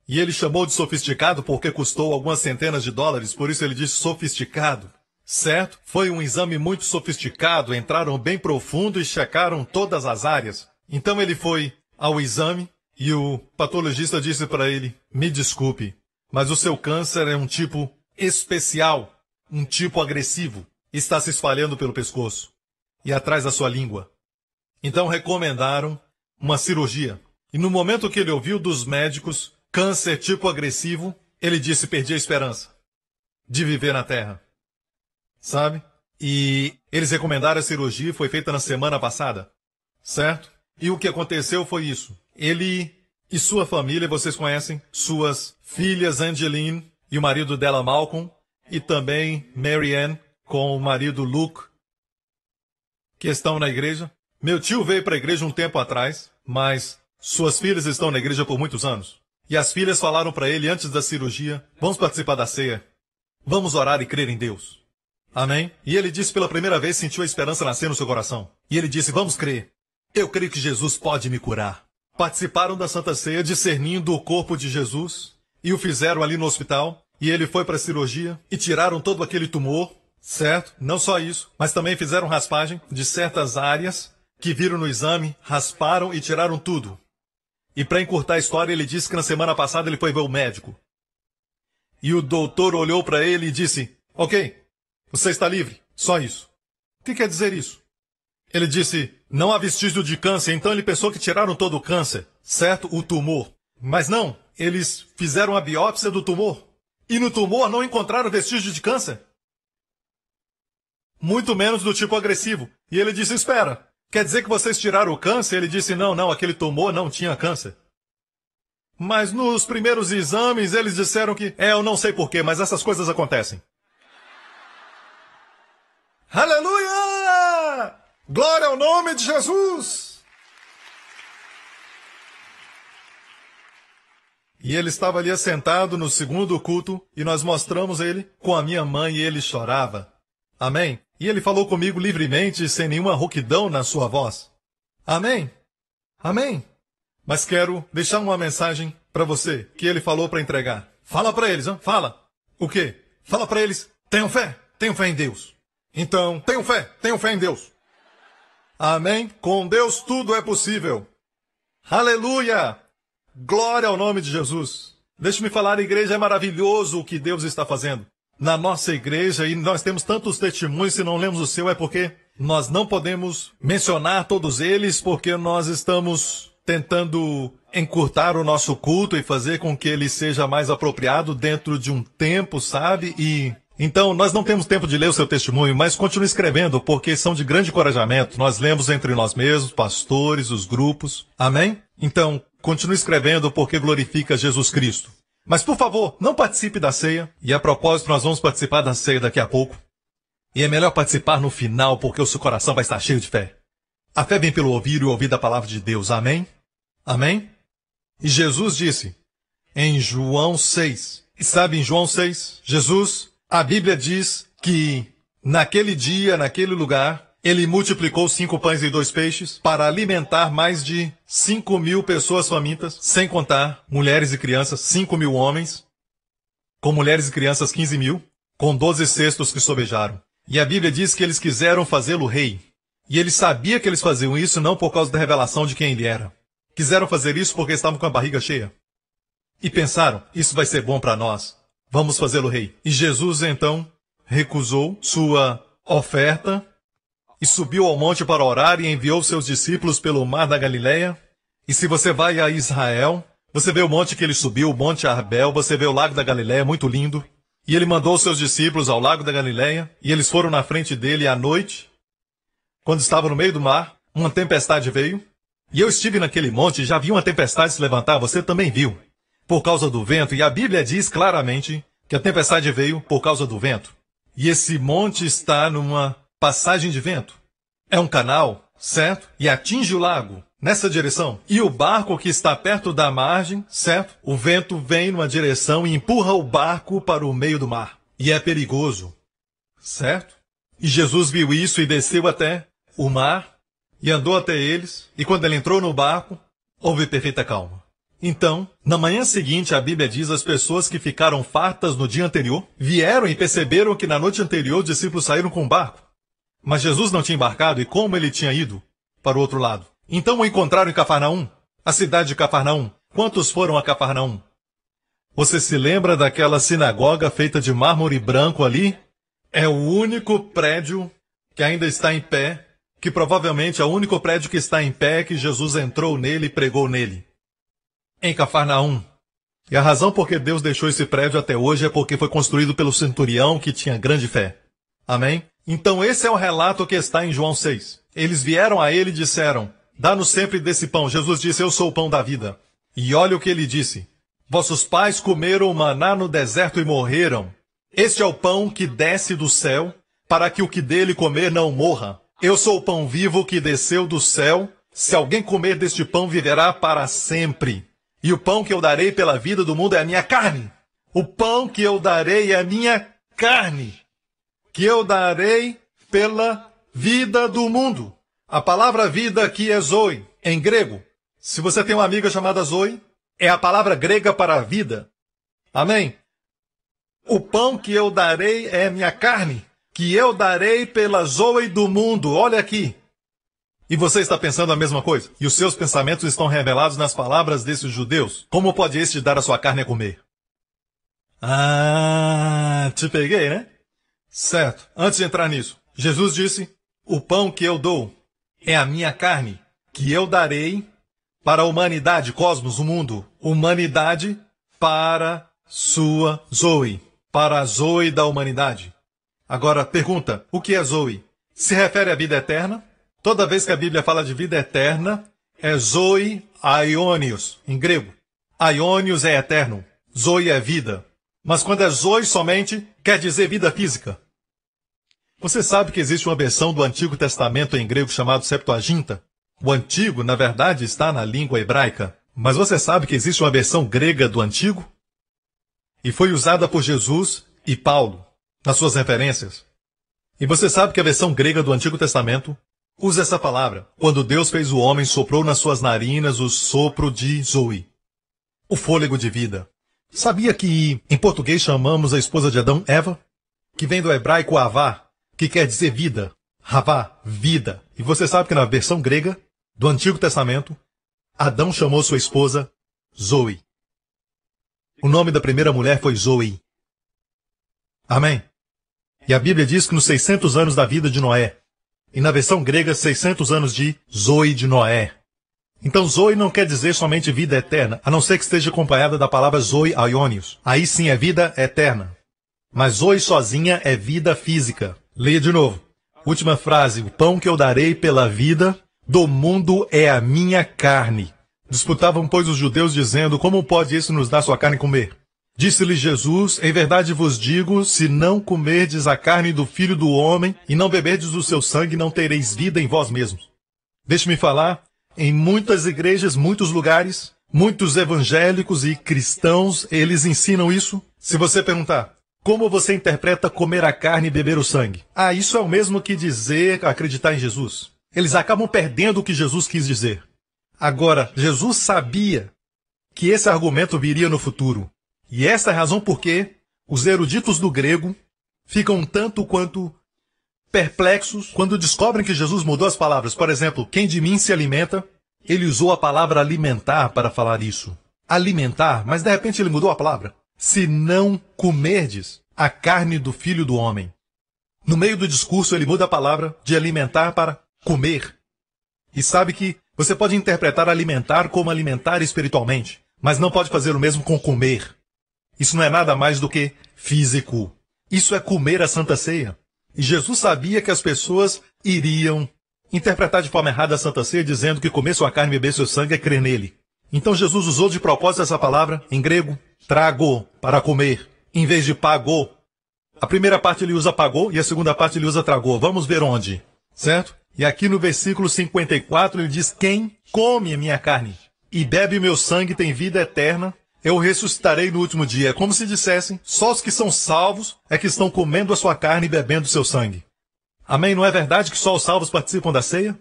E ele chamou de sofisticado porque custou algumas centenas de dólares, por isso ele disse sofisticado, certo? Foi um exame muito sofisticado, entraram bem profundo e checaram todas as áreas. Então ele foi ao exame. E o patologista disse para ele: me desculpe, mas o seu câncer é um tipo especial, um tipo agressivo. Está se espalhando pelo pescoço e atrás da sua língua. Então recomendaram uma cirurgia. E no momento que ele ouviu dos médicos câncer tipo agressivo, ele disse: perdi a esperança de viver na Terra. Sabe? E eles recomendaram a cirurgia, foi feita na semana passada, certo? E o que aconteceu foi isso. Ele e sua família, vocês conhecem, suas filhas Angeline e o marido dela Malcolm, e também Mary Ann com o marido Luke, que estão na igreja. Meu tio veio para a igreja um tempo atrás, mas suas filhas estão na igreja por muitos anos. E as filhas falaram para ele antes da cirurgia: vamos participar da ceia, vamos orar e crer em Deus. Amém? E ele disse pela primeira vez, sentiu a esperança nascer no seu coração. E ele disse: vamos crer. Eu creio que Jesus pode me curar. Participaram da Santa Ceia discernindo o corpo de Jesus e o fizeram ali no hospital. E ele foi para a cirurgia e tiraram todo aquele tumor, certo? Não só isso, mas também fizeram raspagem de certas áreas que viram no exame, rasparam e tiraram tudo. E para encurtar a história, ele disse que na semana passada ele foi ver o médico. E o doutor olhou para ele e disse: ok, você está livre, só isso. O que quer dizer isso? Ele disse: não há vestígio de câncer, então ele pensou que tiraram todo o câncer, certo? O tumor. Mas não, eles fizeram a biópsia do tumor. E no tumor não encontraram vestígio de câncer. Muito menos do tipo agressivo. E ele disse: espera, quer dizer que vocês tiraram o câncer? Ele disse: não, aquele tumor não tinha câncer. Mas nos primeiros exames eles disseram que... eu não sei porquê, mas essas coisas acontecem. Aleluia! Glória ao nome de Jesus! E ele estava ali assentado no segundo culto e nós mostramos ele com a minha mãe e ele chorava. Amém? E ele falou comigo livremente, sem nenhuma rouquidão na sua voz. Amém? Amém? Mas quero deixar uma mensagem para você que ele falou para entregar. Fala para eles, hein? Fala. O quê? Fala para eles, tenham fé em Deus. Então, tenham fé em Deus. Amém? Com Deus tudo é possível. Aleluia! Glória ao nome de Jesus. Deixe-me falar, igreja, é maravilhoso o que Deus está fazendo. Na nossa igreja, e nós temos tantos testemunhos, se não lemos o seu é porque nós não podemos mencionar todos eles, porque nós estamos tentando encurtar o nosso culto e fazer com que ele seja mais apropriado dentro de um tempo, sabe? E então nós não temos tempo de ler o seu testemunho, mas continue escrevendo, porque são de grande encorajamento. Nós lemos entre nós mesmos, pastores, os grupos. Amém? Então, continue escrevendo porque glorifica Jesus Cristo. Mas, por favor, não participe da ceia. E, a propósito, nós vamos participar da ceia daqui a pouco. E é melhor participar no final, porque o seu coração vai estar cheio de fé. A fé vem pelo ouvir e ouvir da palavra de Deus. Amém? Amém? E Jesus disse, em João 6. E sabe, em João 6, Jesus, a Bíblia diz que naquele dia, naquele lugar, ele multiplicou 5 pães e 2 peixes para alimentar mais de 5.000 pessoas famintas, sem contar mulheres e crianças, 5.000 homens, com mulheres e crianças 15.000, com 12 cestos que sobejaram. E a Bíblia diz que eles quiseram fazê-lo rei. E ele sabia que eles faziam isso não por causa da revelação de quem ele era. Quiseram fazer isso porque estavam com a barriga cheia. E pensaram, isso vai ser bom para nós. Vamos fazê-lo rei. E Jesus, então, recusou sua oferta e subiu ao monte para orar e enviou seus discípulos pelo mar da Galileia. E se você vai a Israel, você vê o monte que ele subiu, o Monte Arbel, você vê o lago da Galileia, muito lindo. E ele mandou seus discípulos ao lago da Galileia, e eles foram na frente dele à noite. Quando estava no meio do mar, uma tempestade veio. E eu estive naquele monte e já vi uma tempestade se levantar, você também viu, por causa do vento. E a Bíblia diz claramente que a tempestade veio por causa do vento. E esse monte está numa passagem de vento. É um canal, certo? E atinge o lago, nessa direção. E o barco que está perto da margem, certo? O vento vem numa direção e empurra o barco para o meio do mar. E é perigoso, certo? E Jesus viu isso e desceu até o mar e andou até eles. E quando ele entrou no barco, houve perfeita calma. Então, na manhã seguinte, a Bíblia diz, as pessoas que ficaram fartas no dia anterior vieram e perceberam que na noite anterior os discípulos saíram com o barco. Mas Jesus não tinha embarcado e como ele tinha ido para o outro lado? Então o encontraram em Cafarnaum, a cidade de Cafarnaum. Quantos foram a Cafarnaum? Você se lembra daquela sinagoga feita de mármore branco ali? É o único prédio que ainda está em pé, que provavelmente é o único prédio que está em pé que Jesus entrou nele e pregou nele. Em Cafarnaum. E a razão por que Deus deixou esse prédio até hoje é porque foi construído pelo centurião que tinha grande fé. Amém? Então esse é o relato que está em João 6. Eles vieram a ele e disseram, dá-nos sempre desse pão. Jesus disse, eu sou o pão da vida. E olha o que ele disse. Vossos pais comeram o maná no deserto e morreram. Este é o pão que desce do céu, para que o que dele comer não morra. Eu sou o pão vivo que desceu do céu. Se alguém comer deste pão, viverá para sempre. E o pão que eu darei pela vida do mundo é a minha carne. O pão que eu darei é a minha carne, que eu darei pela vida do mundo. A palavra vida aqui é zoe, em grego. Se você tem uma amiga chamada Zoe, é a palavra grega para vida. Amém? O pão que eu darei é a minha carne, que eu darei pela zoe do mundo. Olha aqui. E você está pensando a mesma coisa? E os seus pensamentos estão revelados nas palavras desses judeus? Como pode este dar a sua carne a comer? Ah, te peguei, né? Certo. Antes de entrar nisso, Jesus disse, o pão que eu dou é a minha carne, que eu darei para a humanidade, cosmos, o mundo. Humanidade para sua zoe, para a zoe da humanidade. Agora, pergunta, o que é zoe? Se refere à vida eterna? Toda vez que a Bíblia fala de vida eterna, é zoe aionios, em grego. Aionios é eterno, zoe é vida. Mas quando é zoe somente, quer dizer vida física. Você sabe que existe uma versão do Antigo Testamento em grego chamado Septuaginta? O Antigo, na verdade, está na língua hebraica. Mas você sabe que existe uma versão grega do Antigo? E foi usada por Jesus e Paulo, nas suas referências. E você sabe que a versão grega do Antigo Testamento usa essa palavra. Quando Deus fez o homem, soprou nas suas narinas o sopro de zoe, o fôlego de vida. Sabia que em português chamamos a esposa de Adão Eva? Que vem do hebraico avá, que quer dizer vida. Havá, vida. E você sabe que na versão grega do Antigo Testamento, Adão chamou sua esposa Zoe. O nome da primeira mulher foi Zoe. Amém? E a Bíblia diz que nos 600 anos da vida de Noé, e na versão grega 600 anos de Zoe de Noé. Então Zoe não quer dizer somente vida eterna, a não ser que esteja acompanhada da palavra Zoe aionios. Aí sim é vida eterna. Mas Zoe sozinha é vida física. Leia de novo. Última frase. O pão que eu darei pela vida do mundo é a minha carne. Disputavam, pois, os judeus, dizendo, como pode isso nos dar sua carne comer? Disse-lhe Jesus, em verdade vos digo, se não comerdes a carne do Filho do Homem e não beberdes do seu sangue, não tereis vida em vós mesmos. Deixe-me falar, em muitas igrejas, muitos lugares, muitos evangélicos e cristãos, eles ensinam isso. Se você perguntar, como você interpreta comer a carne e beber o sangue? Ah, isso é o mesmo que dizer acreditar em Jesus. Eles acabam perdendo o que Jesus quis dizer. Agora, Jesus sabia que esse argumento viria no futuro. E essa é a razão por que os eruditos do grego ficam um tanto quanto perplexos quando descobrem que Jesus mudou as palavras. Por exemplo, quem de mim se alimenta, ele usou a palavra alimentar para falar isso. Alimentar, mas de repente ele mudou a palavra. Se não comerdes a carne do Filho do Homem. No meio do discurso ele muda a palavra de alimentar para comer. E sabe que você pode interpretar alimentar como alimentar espiritualmente, mas não pode fazer o mesmo com comer. Isso não é nada mais do que físico. Isso é comer a Santa Ceia. E Jesus sabia que as pessoas iriam interpretar de forma errada a Santa Ceia, dizendo que comer sua carne e beber seu sangue é crer nele. Então Jesus usou de propósito essa palavra, em grego, trago, para comer, em vez de pagou. A primeira parte ele usa pagou e a segunda parte ele usa tragou. Vamos ver onde, certo? E aqui no versículo 54 ele diz, quem come a minha carne e bebe o meu sangue tem vida eterna, eu ressuscitarei no último dia. É como se dissessem, só os que são salvos é que estão comendo a sua carne e bebendo o seu sangue. Amém? Não é verdade que só os salvos participam da ceia?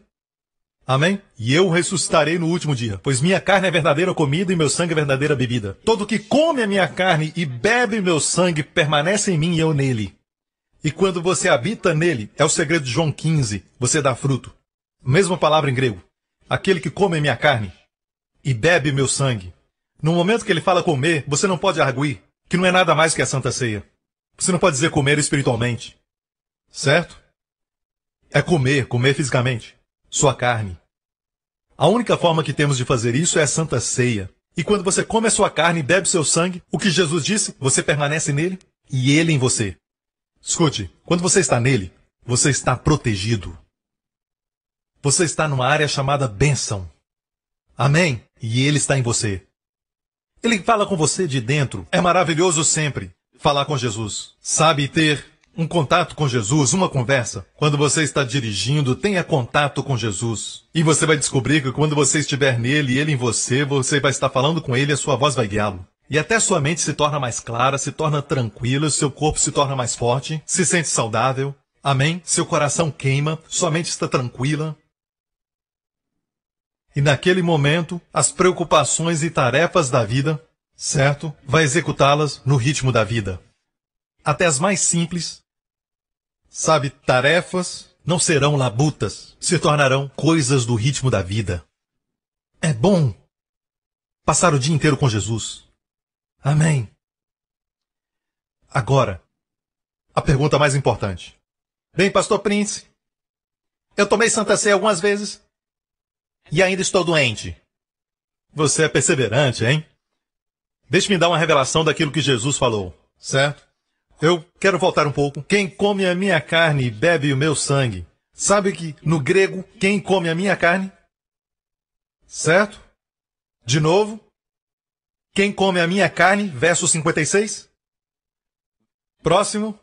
Amém? E eu ressuscitarei no último dia, pois minha carne é verdadeira comida e meu sangue é verdadeira bebida. Todo que come a minha carne e bebe meu sangue permanece em mim e eu nele. E quando você habita nele, é o segredo de João 15, você dá fruto. Mesma palavra em grego. Aquele que come a minha carne e bebe meu sangue. No momento que ele fala comer, você não pode arguir que não é nada mais que a Santa Ceia. Você não pode dizer comer espiritualmente. Certo? É comer, comer fisicamente. Sua carne. A única forma que temos de fazer isso é a Santa Ceia. E quando você come a sua carne e bebe seu sangue, o que Jesus disse, você permanece nele e ele em você. Escute, quando você está nele, você está protegido. Você está numa área chamada bênção. Amém? E ele está em você. Ele fala com você de dentro. É maravilhoso sempre falar com Jesus. Sabe, ter um contato com Jesus, uma conversa. Quando você está dirigindo, tenha contato com Jesus. E você vai descobrir que quando você estiver nele e ele em você, você vai estar falando com ele e a sua voz vai guiá-lo. E até sua mente se torna mais clara, se torna tranquila, seu corpo se torna mais forte, se sente saudável. Amém? Seu coração queima, sua mente está tranquila. E naquele momento, as preocupações e tarefas da vida, certo? Vai executá-las no ritmo da vida. Até as mais simples, sabe, tarefas não serão labutas, se tornarão coisas do ritmo da vida. É bom passar o dia inteiro com Jesus. Amém. Agora, a pergunta mais importante. Bem, Pastor Prince, eu tomei Santa Ceia algumas vezes e ainda estou doente. Você é perseverante, hein? Deixe-me dar uma revelação daquilo que Jesus falou, certo? Eu quero voltar um pouco. Quem come a minha carne e bebe o meu sangue. Sabe que no grego, quem come a minha carne? Certo? De novo. Quem come a minha carne, verso 56. Próximo.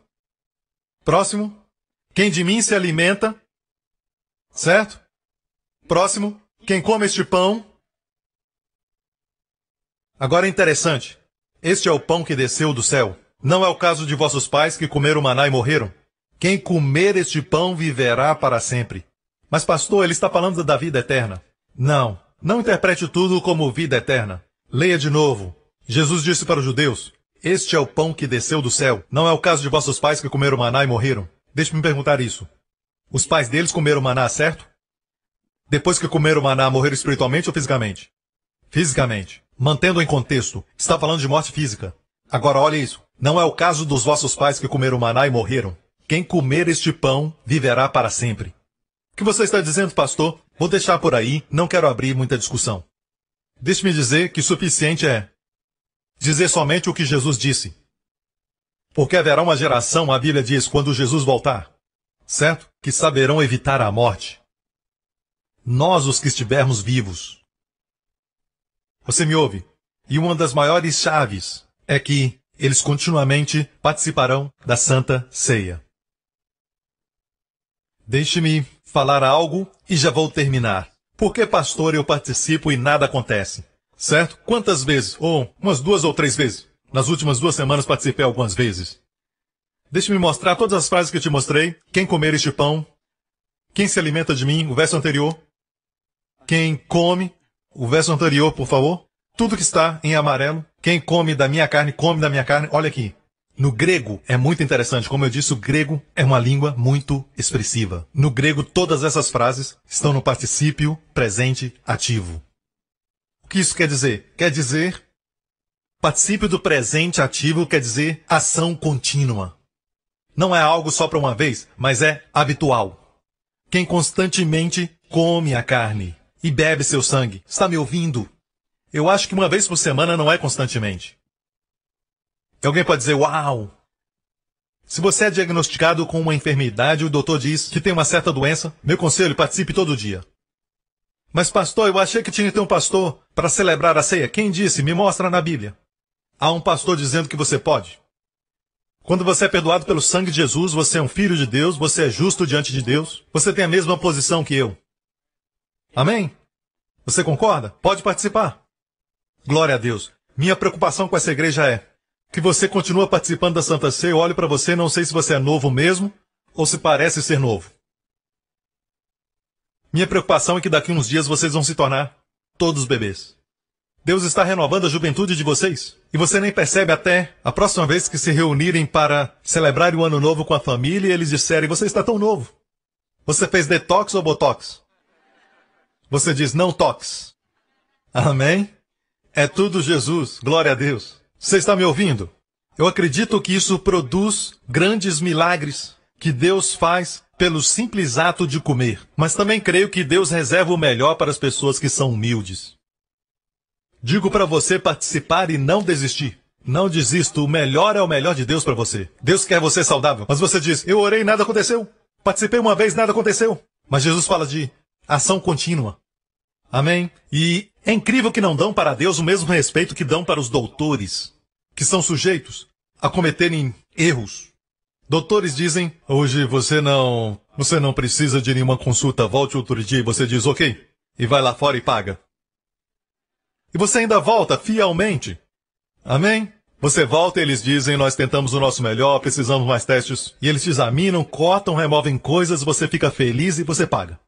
Próximo. Quem de mim se alimenta. Certo? Próximo. Quem come este pão. Agora é interessante. Este é o pão que desceu do céu. Não é o caso de vossos pais que comeram maná e morreram. Quem comer este pão viverá para sempre. Mas pastor, ele está falando da vida eterna. Não interprete tudo como vida eterna. Leia de novo. Jesus disse para os judeus: este é o pão que desceu do céu. Não é o caso de vossos pais que comeram maná e morreram. Deixe-me perguntar isso. Os pais deles comeram maná, certo? Depois que comeram maná, morreram espiritualmente ou fisicamente? Fisicamente. Mantendo em contexto, está falando de morte física. Agora olha isso. Não é o caso dos vossos pais que comeram maná e morreram. Quem comer este pão viverá para sempre. O que você está dizendo, pastor? Vou deixar por aí, não quero abrir muita discussão. Deixe-me dizer que suficiente é dizer somente o que Jesus disse. Porque haverá uma geração, a Bíblia diz, quando Jesus voltar, certo? Que saberão evitar a morte. Nós, os que estivermos vivos. Você me ouve? E uma das maiores chaves é que eles continuamente participarão da Santa Ceia. Deixe-me falar algo e já vou terminar. Por que, pastor, eu participo e nada acontece? Certo? Quantas vezes? Ou umas 2 ou 3 vezes. Nas últimas 2 semanas participei algumas vezes. Deixe-me mostrar todas as frases que eu te mostrei. Quem comer este pão? Quem se alimenta de mim? O verso anterior. Quem come? O verso anterior, por favor. Tudo que está em amarelo. Quem come da minha carne, come da minha carne. Olha aqui. No grego é muito interessante. Como eu disse, o grego é uma língua muito expressiva. No grego, todas essas frases estão no particípio presente ativo. O que isso quer dizer? Quer dizer, particípio do presente ativo quer dizer ação contínua. Não é algo só para uma vez, mas é habitual. Quem constantemente come a carne e bebe seu sangue. Está me ouvindo? Eu acho que uma vez por semana não é constantemente. E alguém pode dizer, uau! Se você é diagnosticado com uma enfermidade, o doutor diz que tem uma certa doença, meu conselho, participe todo dia. Mas pastor, eu achei que tinha que ter um pastor para celebrar a ceia. Quem disse? Me mostra na Bíblia. Há um pastor dizendo que você pode. Quando você é perdoado pelo sangue de Jesus, você é um filho de Deus, você é justo diante de Deus, você tem a mesma posição que eu. Amém? Você concorda? Pode participar. Glória a Deus. Minha preocupação com essa igreja é que você continua participando da Santa Ceia. Eu olho para você, não sei se você é novo mesmo ou se parece ser novo. Minha preocupação é que daqui uns dias vocês vão se tornar todos bebês. Deus está renovando a juventude de vocês. E você nem percebe até a próxima vez que se reunirem para celebrar o Ano Novo com a família e eles disserem, você está tão novo. Você fez detox ou botox? Você diz, não tox. Amém? É tudo Jesus. Glória a Deus. Você está me ouvindo? Eu acredito que isso produz grandes milagres que Deus faz pelo simples ato de comer. Mas também creio que Deus reserva o melhor para as pessoas que são humildes. Digo para você participar e não desistir. Não desista, o melhor é o melhor de Deus para você. Deus quer você saudável. Mas você diz, eu orei e nada aconteceu. Participei uma vez, nada aconteceu. Mas Jesus fala de ação contínua. Amém? E é incrível que não dão para Deus o mesmo respeito que dão para os doutores, que são sujeitos a cometerem erros. Doutores dizem, hoje você não precisa de nenhuma consulta, volte outro dia. E você diz, ok, e vai lá fora e paga. E você ainda volta fielmente. Amém? Você volta e eles dizem, nós tentamos o nosso melhor, precisamos mais testes. E eles te examinam, cortam, removem coisas, você fica feliz e você paga.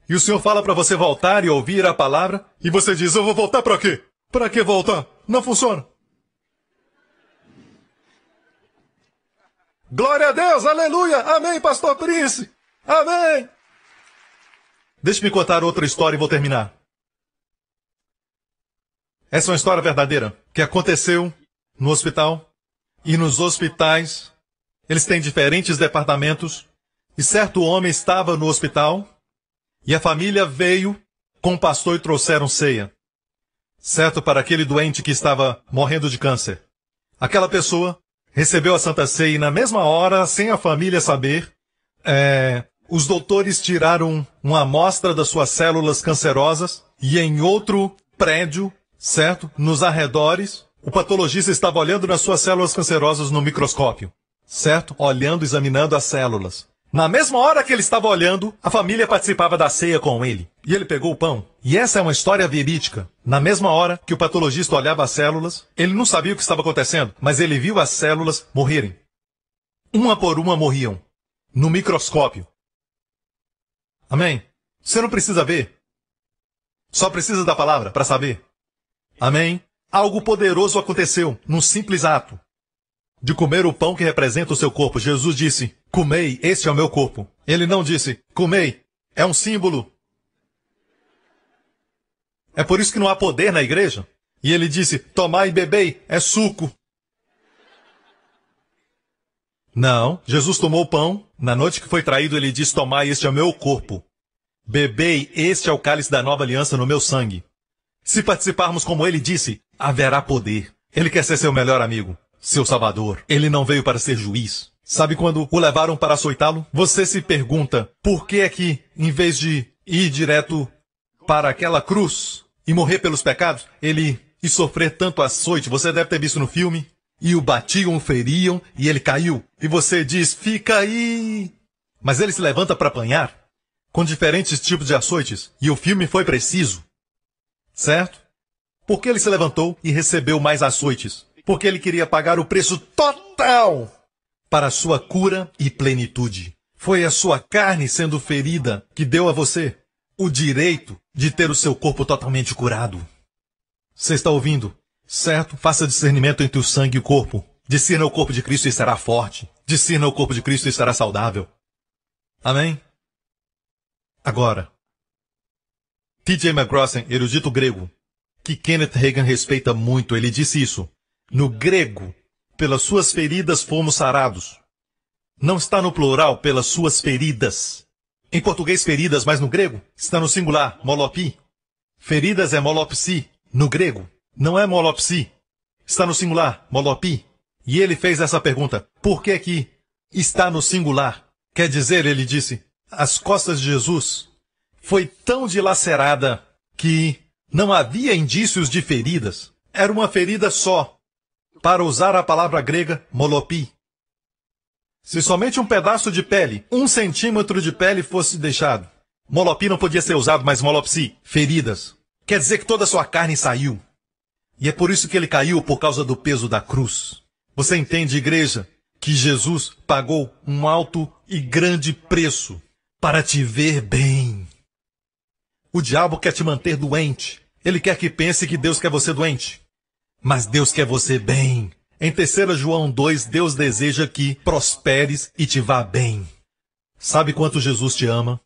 E o Senhor fala para você voltar e ouvir a palavra, e você diz, eu vou voltar para quê? Para que voltar? Não funciona. Glória a Deus, aleluia, amém, pastor Prince, amém. Deixe-me contar outra história e vou terminar. Essa é uma história verdadeira, que aconteceu no hospital, e nos hospitais, eles têm diferentes departamentos, e certo homem estava no hospital, e a família veio com o pastor e trouxeram ceia. Certo, para aquele doente que estava morrendo de câncer. Aquela pessoa recebeu a Santa Ceia e na mesma hora, sem a família saber, os doutores tiraram uma amostra das suas células cancerosas e em outro prédio, certo, nos arredores, o patologista estava olhando nas suas células cancerosas no microscópio. Certo? Olhando, examinando as células. Na mesma hora que ele estava olhando, a família participava da ceia com ele. E ele pegou o pão. E essa é uma história verídica. Na mesma hora que o patologista olhava as células, ele não sabia o que estava acontecendo, mas ele viu as células morrerem. Uma por uma morriam. No microscópio. Amém? Você não precisa ver. Só precisa da palavra para saber. Amém? Algo poderoso aconteceu num simples ato de comer o pão que representa o seu corpo. Jesus disse, comei, este é o meu corpo. Ele não disse, comei, é um símbolo. É por isso que não há poder na igreja. E ele disse, tomai e bebei, é suco. Não, Jesus tomou o pão. Na noite que foi traído, ele disse, tomai, este é o meu corpo. Bebei, este é o cálice da nova aliança no meu sangue. Se participarmos como ele disse, haverá poder. Ele quer ser seu melhor amigo, seu salvador. Ele não veio para ser juiz. Sabe quando o levaram para açoitá-lo? Você se pergunta, por que é que, em vez de ir direto para aquela cruz e morrer pelos pecados, ele ia sofrer tanto açoite? Você deve ter visto no filme. E o batiam, o feriam, e ele caiu. E você diz, fica aí. Mas ele se levanta para apanhar, com diferentes tipos de açoites. E o filme foi preciso. Certo? Porque ele se levantou e recebeu mais açoites. Porque ele queria pagar o preço total para a sua cura e plenitude. Foi a sua carne sendo ferida que deu a você o direito de ter o seu corpo totalmente curado. Você está ouvindo? Certo? Faça discernimento entre o sangue e o corpo. Discirna o corpo de Cristo e estará forte. Discirna o corpo de Cristo e estará saudável. Amém? Agora, T.J. McGrossin, erudito grego, que Kenneth Hagin respeita muito, ele disse isso. No grego, pelas suas feridas fomos sarados. Não está no plural, pelas suas feridas. Em português, feridas, mas no grego está no singular, molopi. Feridas é molopsi, no grego. Não é molopsi. Está no singular, molopi. E ele fez essa pergunta. Por que que está no singular? Quer dizer, ele disse, as costas de Jesus foi tão dilacerada que não havia indícios de feridas. Era uma ferida só. Para usar a palavra grega, molopi. Se somente um pedaço de pele, 1 centímetro de pele fosse deixado, molopi não podia ser usado, mas molopsi, feridas. Quer dizer que toda a sua carne saiu. E é por isso que ele caiu, por causa do peso da cruz. Você entende, igreja, que Jesus pagou um alto e grande preço para te ver bem. O diabo quer te manter doente. Ele quer que pense que Deus quer você doente. Mas Deus quer você bem. Em 3 João 2, Deus deseja que prosperes e te vá bem. Sabe quanto Jesus te ama?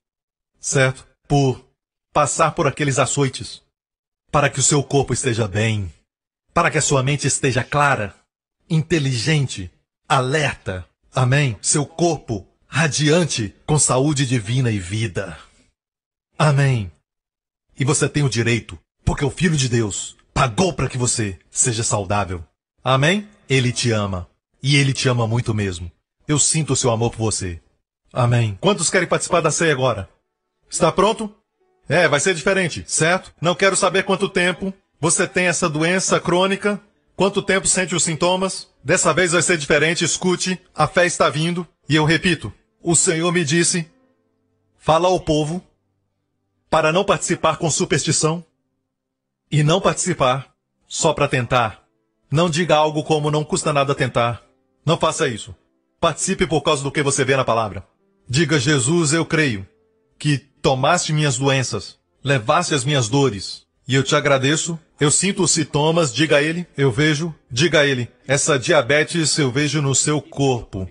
Certo? Por passar por aqueles açoites. Para que o seu corpo esteja bem. Para que a sua mente esteja clara, inteligente, alerta. Amém? Seu corpo radiante com saúde divina e vida. Amém. E você tem o direito, porque o Filho de Deus pagou para que você seja saudável. Amém? Ele te ama. E ele te ama muito mesmo. Eu sinto o seu amor por você. Amém. Quantos querem participar da ceia agora? Está pronto? Vai ser diferente, certo? Não quero saber quanto tempo você tem essa doença crônica. Quanto tempo sente os sintomas? Dessa vez vai ser diferente, escute. A fé está vindo. E eu repito, o Senhor me disse, fala ao povo para não participar com superstição e não participar só para tentar. Não diga algo como não custa nada tentar. Não faça isso. Participe por causa do que você vê na palavra. Diga, Jesus, eu creio que tomaste minhas doenças, levaste as minhas dores, e eu te agradeço. Eu sinto os sintomas, diga a ele, eu vejo, diga a ele, essa diabetes eu vejo no seu corpo.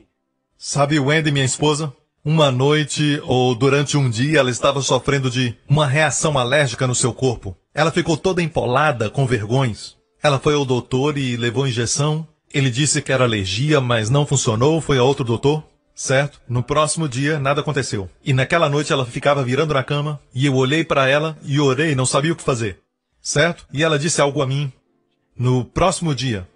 Sabe, Wendy, minha esposa? Uma noite ou durante um dia ela estava sofrendo de uma reação alérgica no seu corpo. Ela ficou toda empolada, com vergões. Ela foi ao doutor e levou injeção. Ele disse que era alergia, mas não funcionou, foi a outro doutor. Certo? No próximo dia, nada aconteceu. E naquela noite ela ficava virando na cama, e eu olhei para ela e orei, não sabia o que fazer. Certo? E ela disse algo a mim. No próximo dia,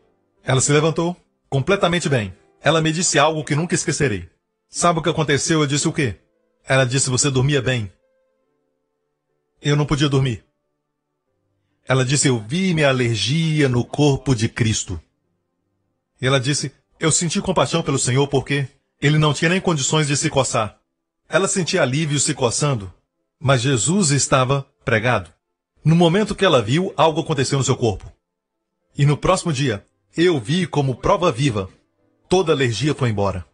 ela se levantou, completamente bem. Ela me disse algo que nunca esquecerei. Sabe o que aconteceu? Eu disse o quê? Ela disse, você dormia bem. Eu não podia dormir. Ela disse, eu vi minha alergia no corpo de Cristo. E ela disse, eu senti compaixão pelo Senhor porque ele não tinha nem condições de se coçar. Ela sentia alívio se coçando, mas Jesus estava pregado. No momento que ela viu, algo aconteceu no seu corpo. E no próximo dia, eu vi como prova viva, toda alergia foi embora.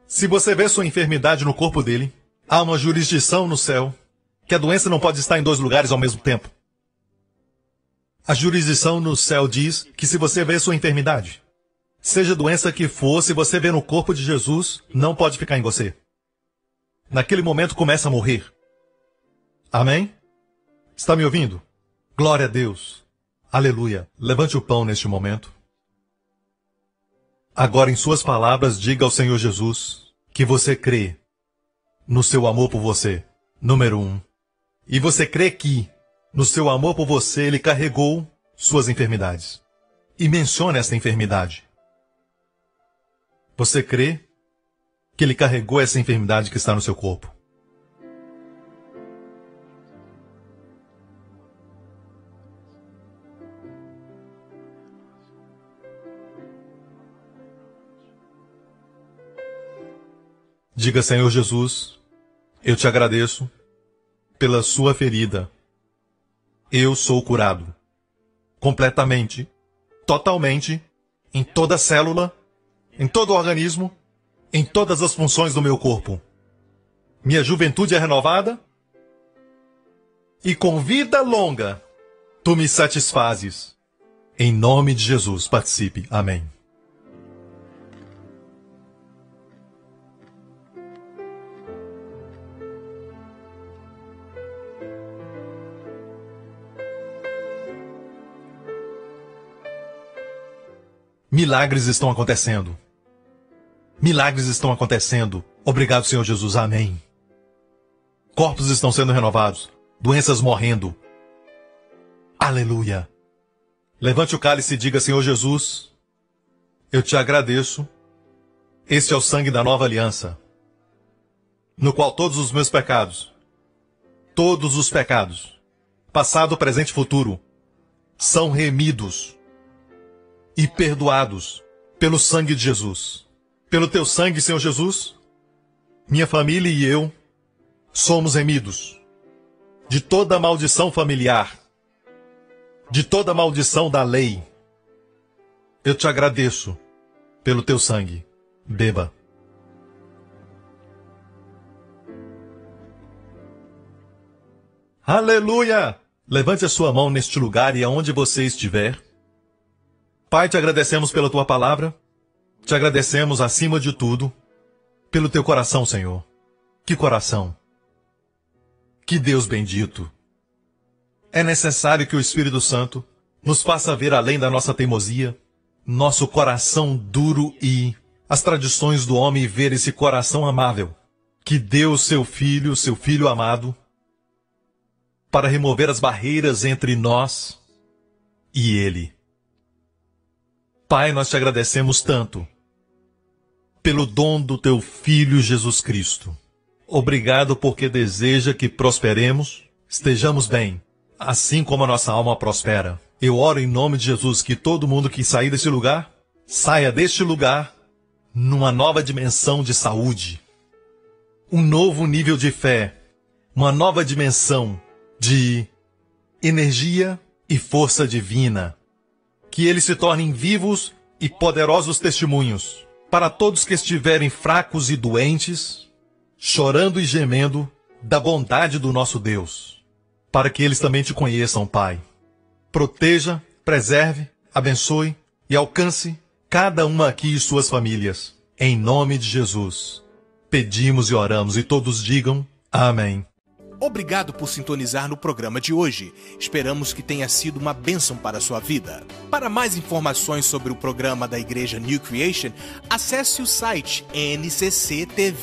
Se você vê sua enfermidade no corpo dele, há uma jurisdição no céu, que a doença não pode estar em 2 lugares ao mesmo tempo. A jurisdição no céu diz que se você vê sua enfermidade, seja a doença que for, se você vê no corpo de Jesus, não pode ficar em você. Naquele momento começa a morrer. Amém? Está me ouvindo? Glória a Deus. Aleluia. Levante o pão neste momento. Agora, em suas palavras, diga ao Senhor Jesus que você crê no seu amor por você, número 1. E você crê que, no seu amor por você, Ele carregou suas enfermidades. E mencione essa enfermidade. Você crê que Ele carregou essa enfermidade que está no seu corpo? Diga, Senhor Jesus, eu te agradeço pela sua ferida. Eu sou curado. Completamente, totalmente, em toda célula, em todo o organismo, em todas as funções do meu corpo. Minha juventude é renovada e com vida longa tu me satisfazes. Em nome de Jesus, participe. Amém. Milagres estão acontecendo. Milagres estão acontecendo. Obrigado, Senhor Jesus. Amém. Corpos estão sendo renovados. Doenças morrendo. Aleluia. Levante o cálice e diga, Senhor Jesus, eu te agradeço. Este é o sangue da nova aliança, no qual todos os meus pecados, passado, presente e futuro, são remidos e perdoados pelo sangue de Jesus. Pelo teu sangue, Senhor Jesus, minha família e eu somos remidos de toda maldição familiar, de toda maldição da lei. Eu te agradeço pelo teu sangue. Beba. Aleluia! Levante a sua mão neste lugar e aonde você estiver. Pai, te agradecemos pela tua palavra. Te agradecemos, acima de tudo, pelo teu coração, Senhor. Que coração! Que Deus bendito! É necessário que o Espírito Santo nos faça ver além da nossa teimosia, nosso coração duro e as tradições do homem, e ver esse coração amável que deu seu filho amado, para remover as barreiras entre nós e Ele. Pai, nós te agradecemos tanto pelo dom do teu Filho Jesus Cristo. Obrigado porque deseja que prosperemos, estejamos bem, assim como a nossa alma prospera. Eu oro em nome de Jesus que todo mundo que sair desse lugar, saia deste lugar numa nova dimensão de saúde, um novo nível de fé, uma nova dimensão de energia e força divina. Que eles se tornem vivos e poderosos testemunhos para todos que estiverem fracos e doentes, chorando e gemendo da bondade do nosso Deus, para que eles também te conheçam, Pai. Proteja, preserve, abençoe e alcance cada uma aqui e suas famílias. Em nome de Jesus, pedimos e oramos, e todos digam amém. Obrigado por sintonizar no programa de hoje. Esperamos que tenha sido uma bênção para a sua vida. Para mais informações sobre o programa da Igreja New Creation, acesse o site ncctv.org.sg.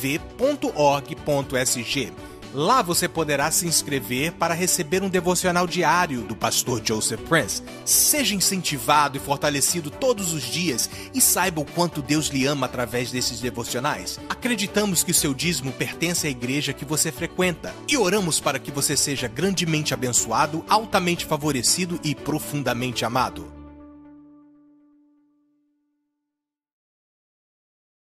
Lá você poderá se inscrever para receber um devocional diário do pastor Joseph Prince. Seja incentivado e fortalecido todos os dias e saiba o quanto Deus lhe ama através desses devocionais. Acreditamos que seu dízimo pertence à igreja que você frequenta e oramos para que você seja grandemente abençoado, altamente favorecido e profundamente amado.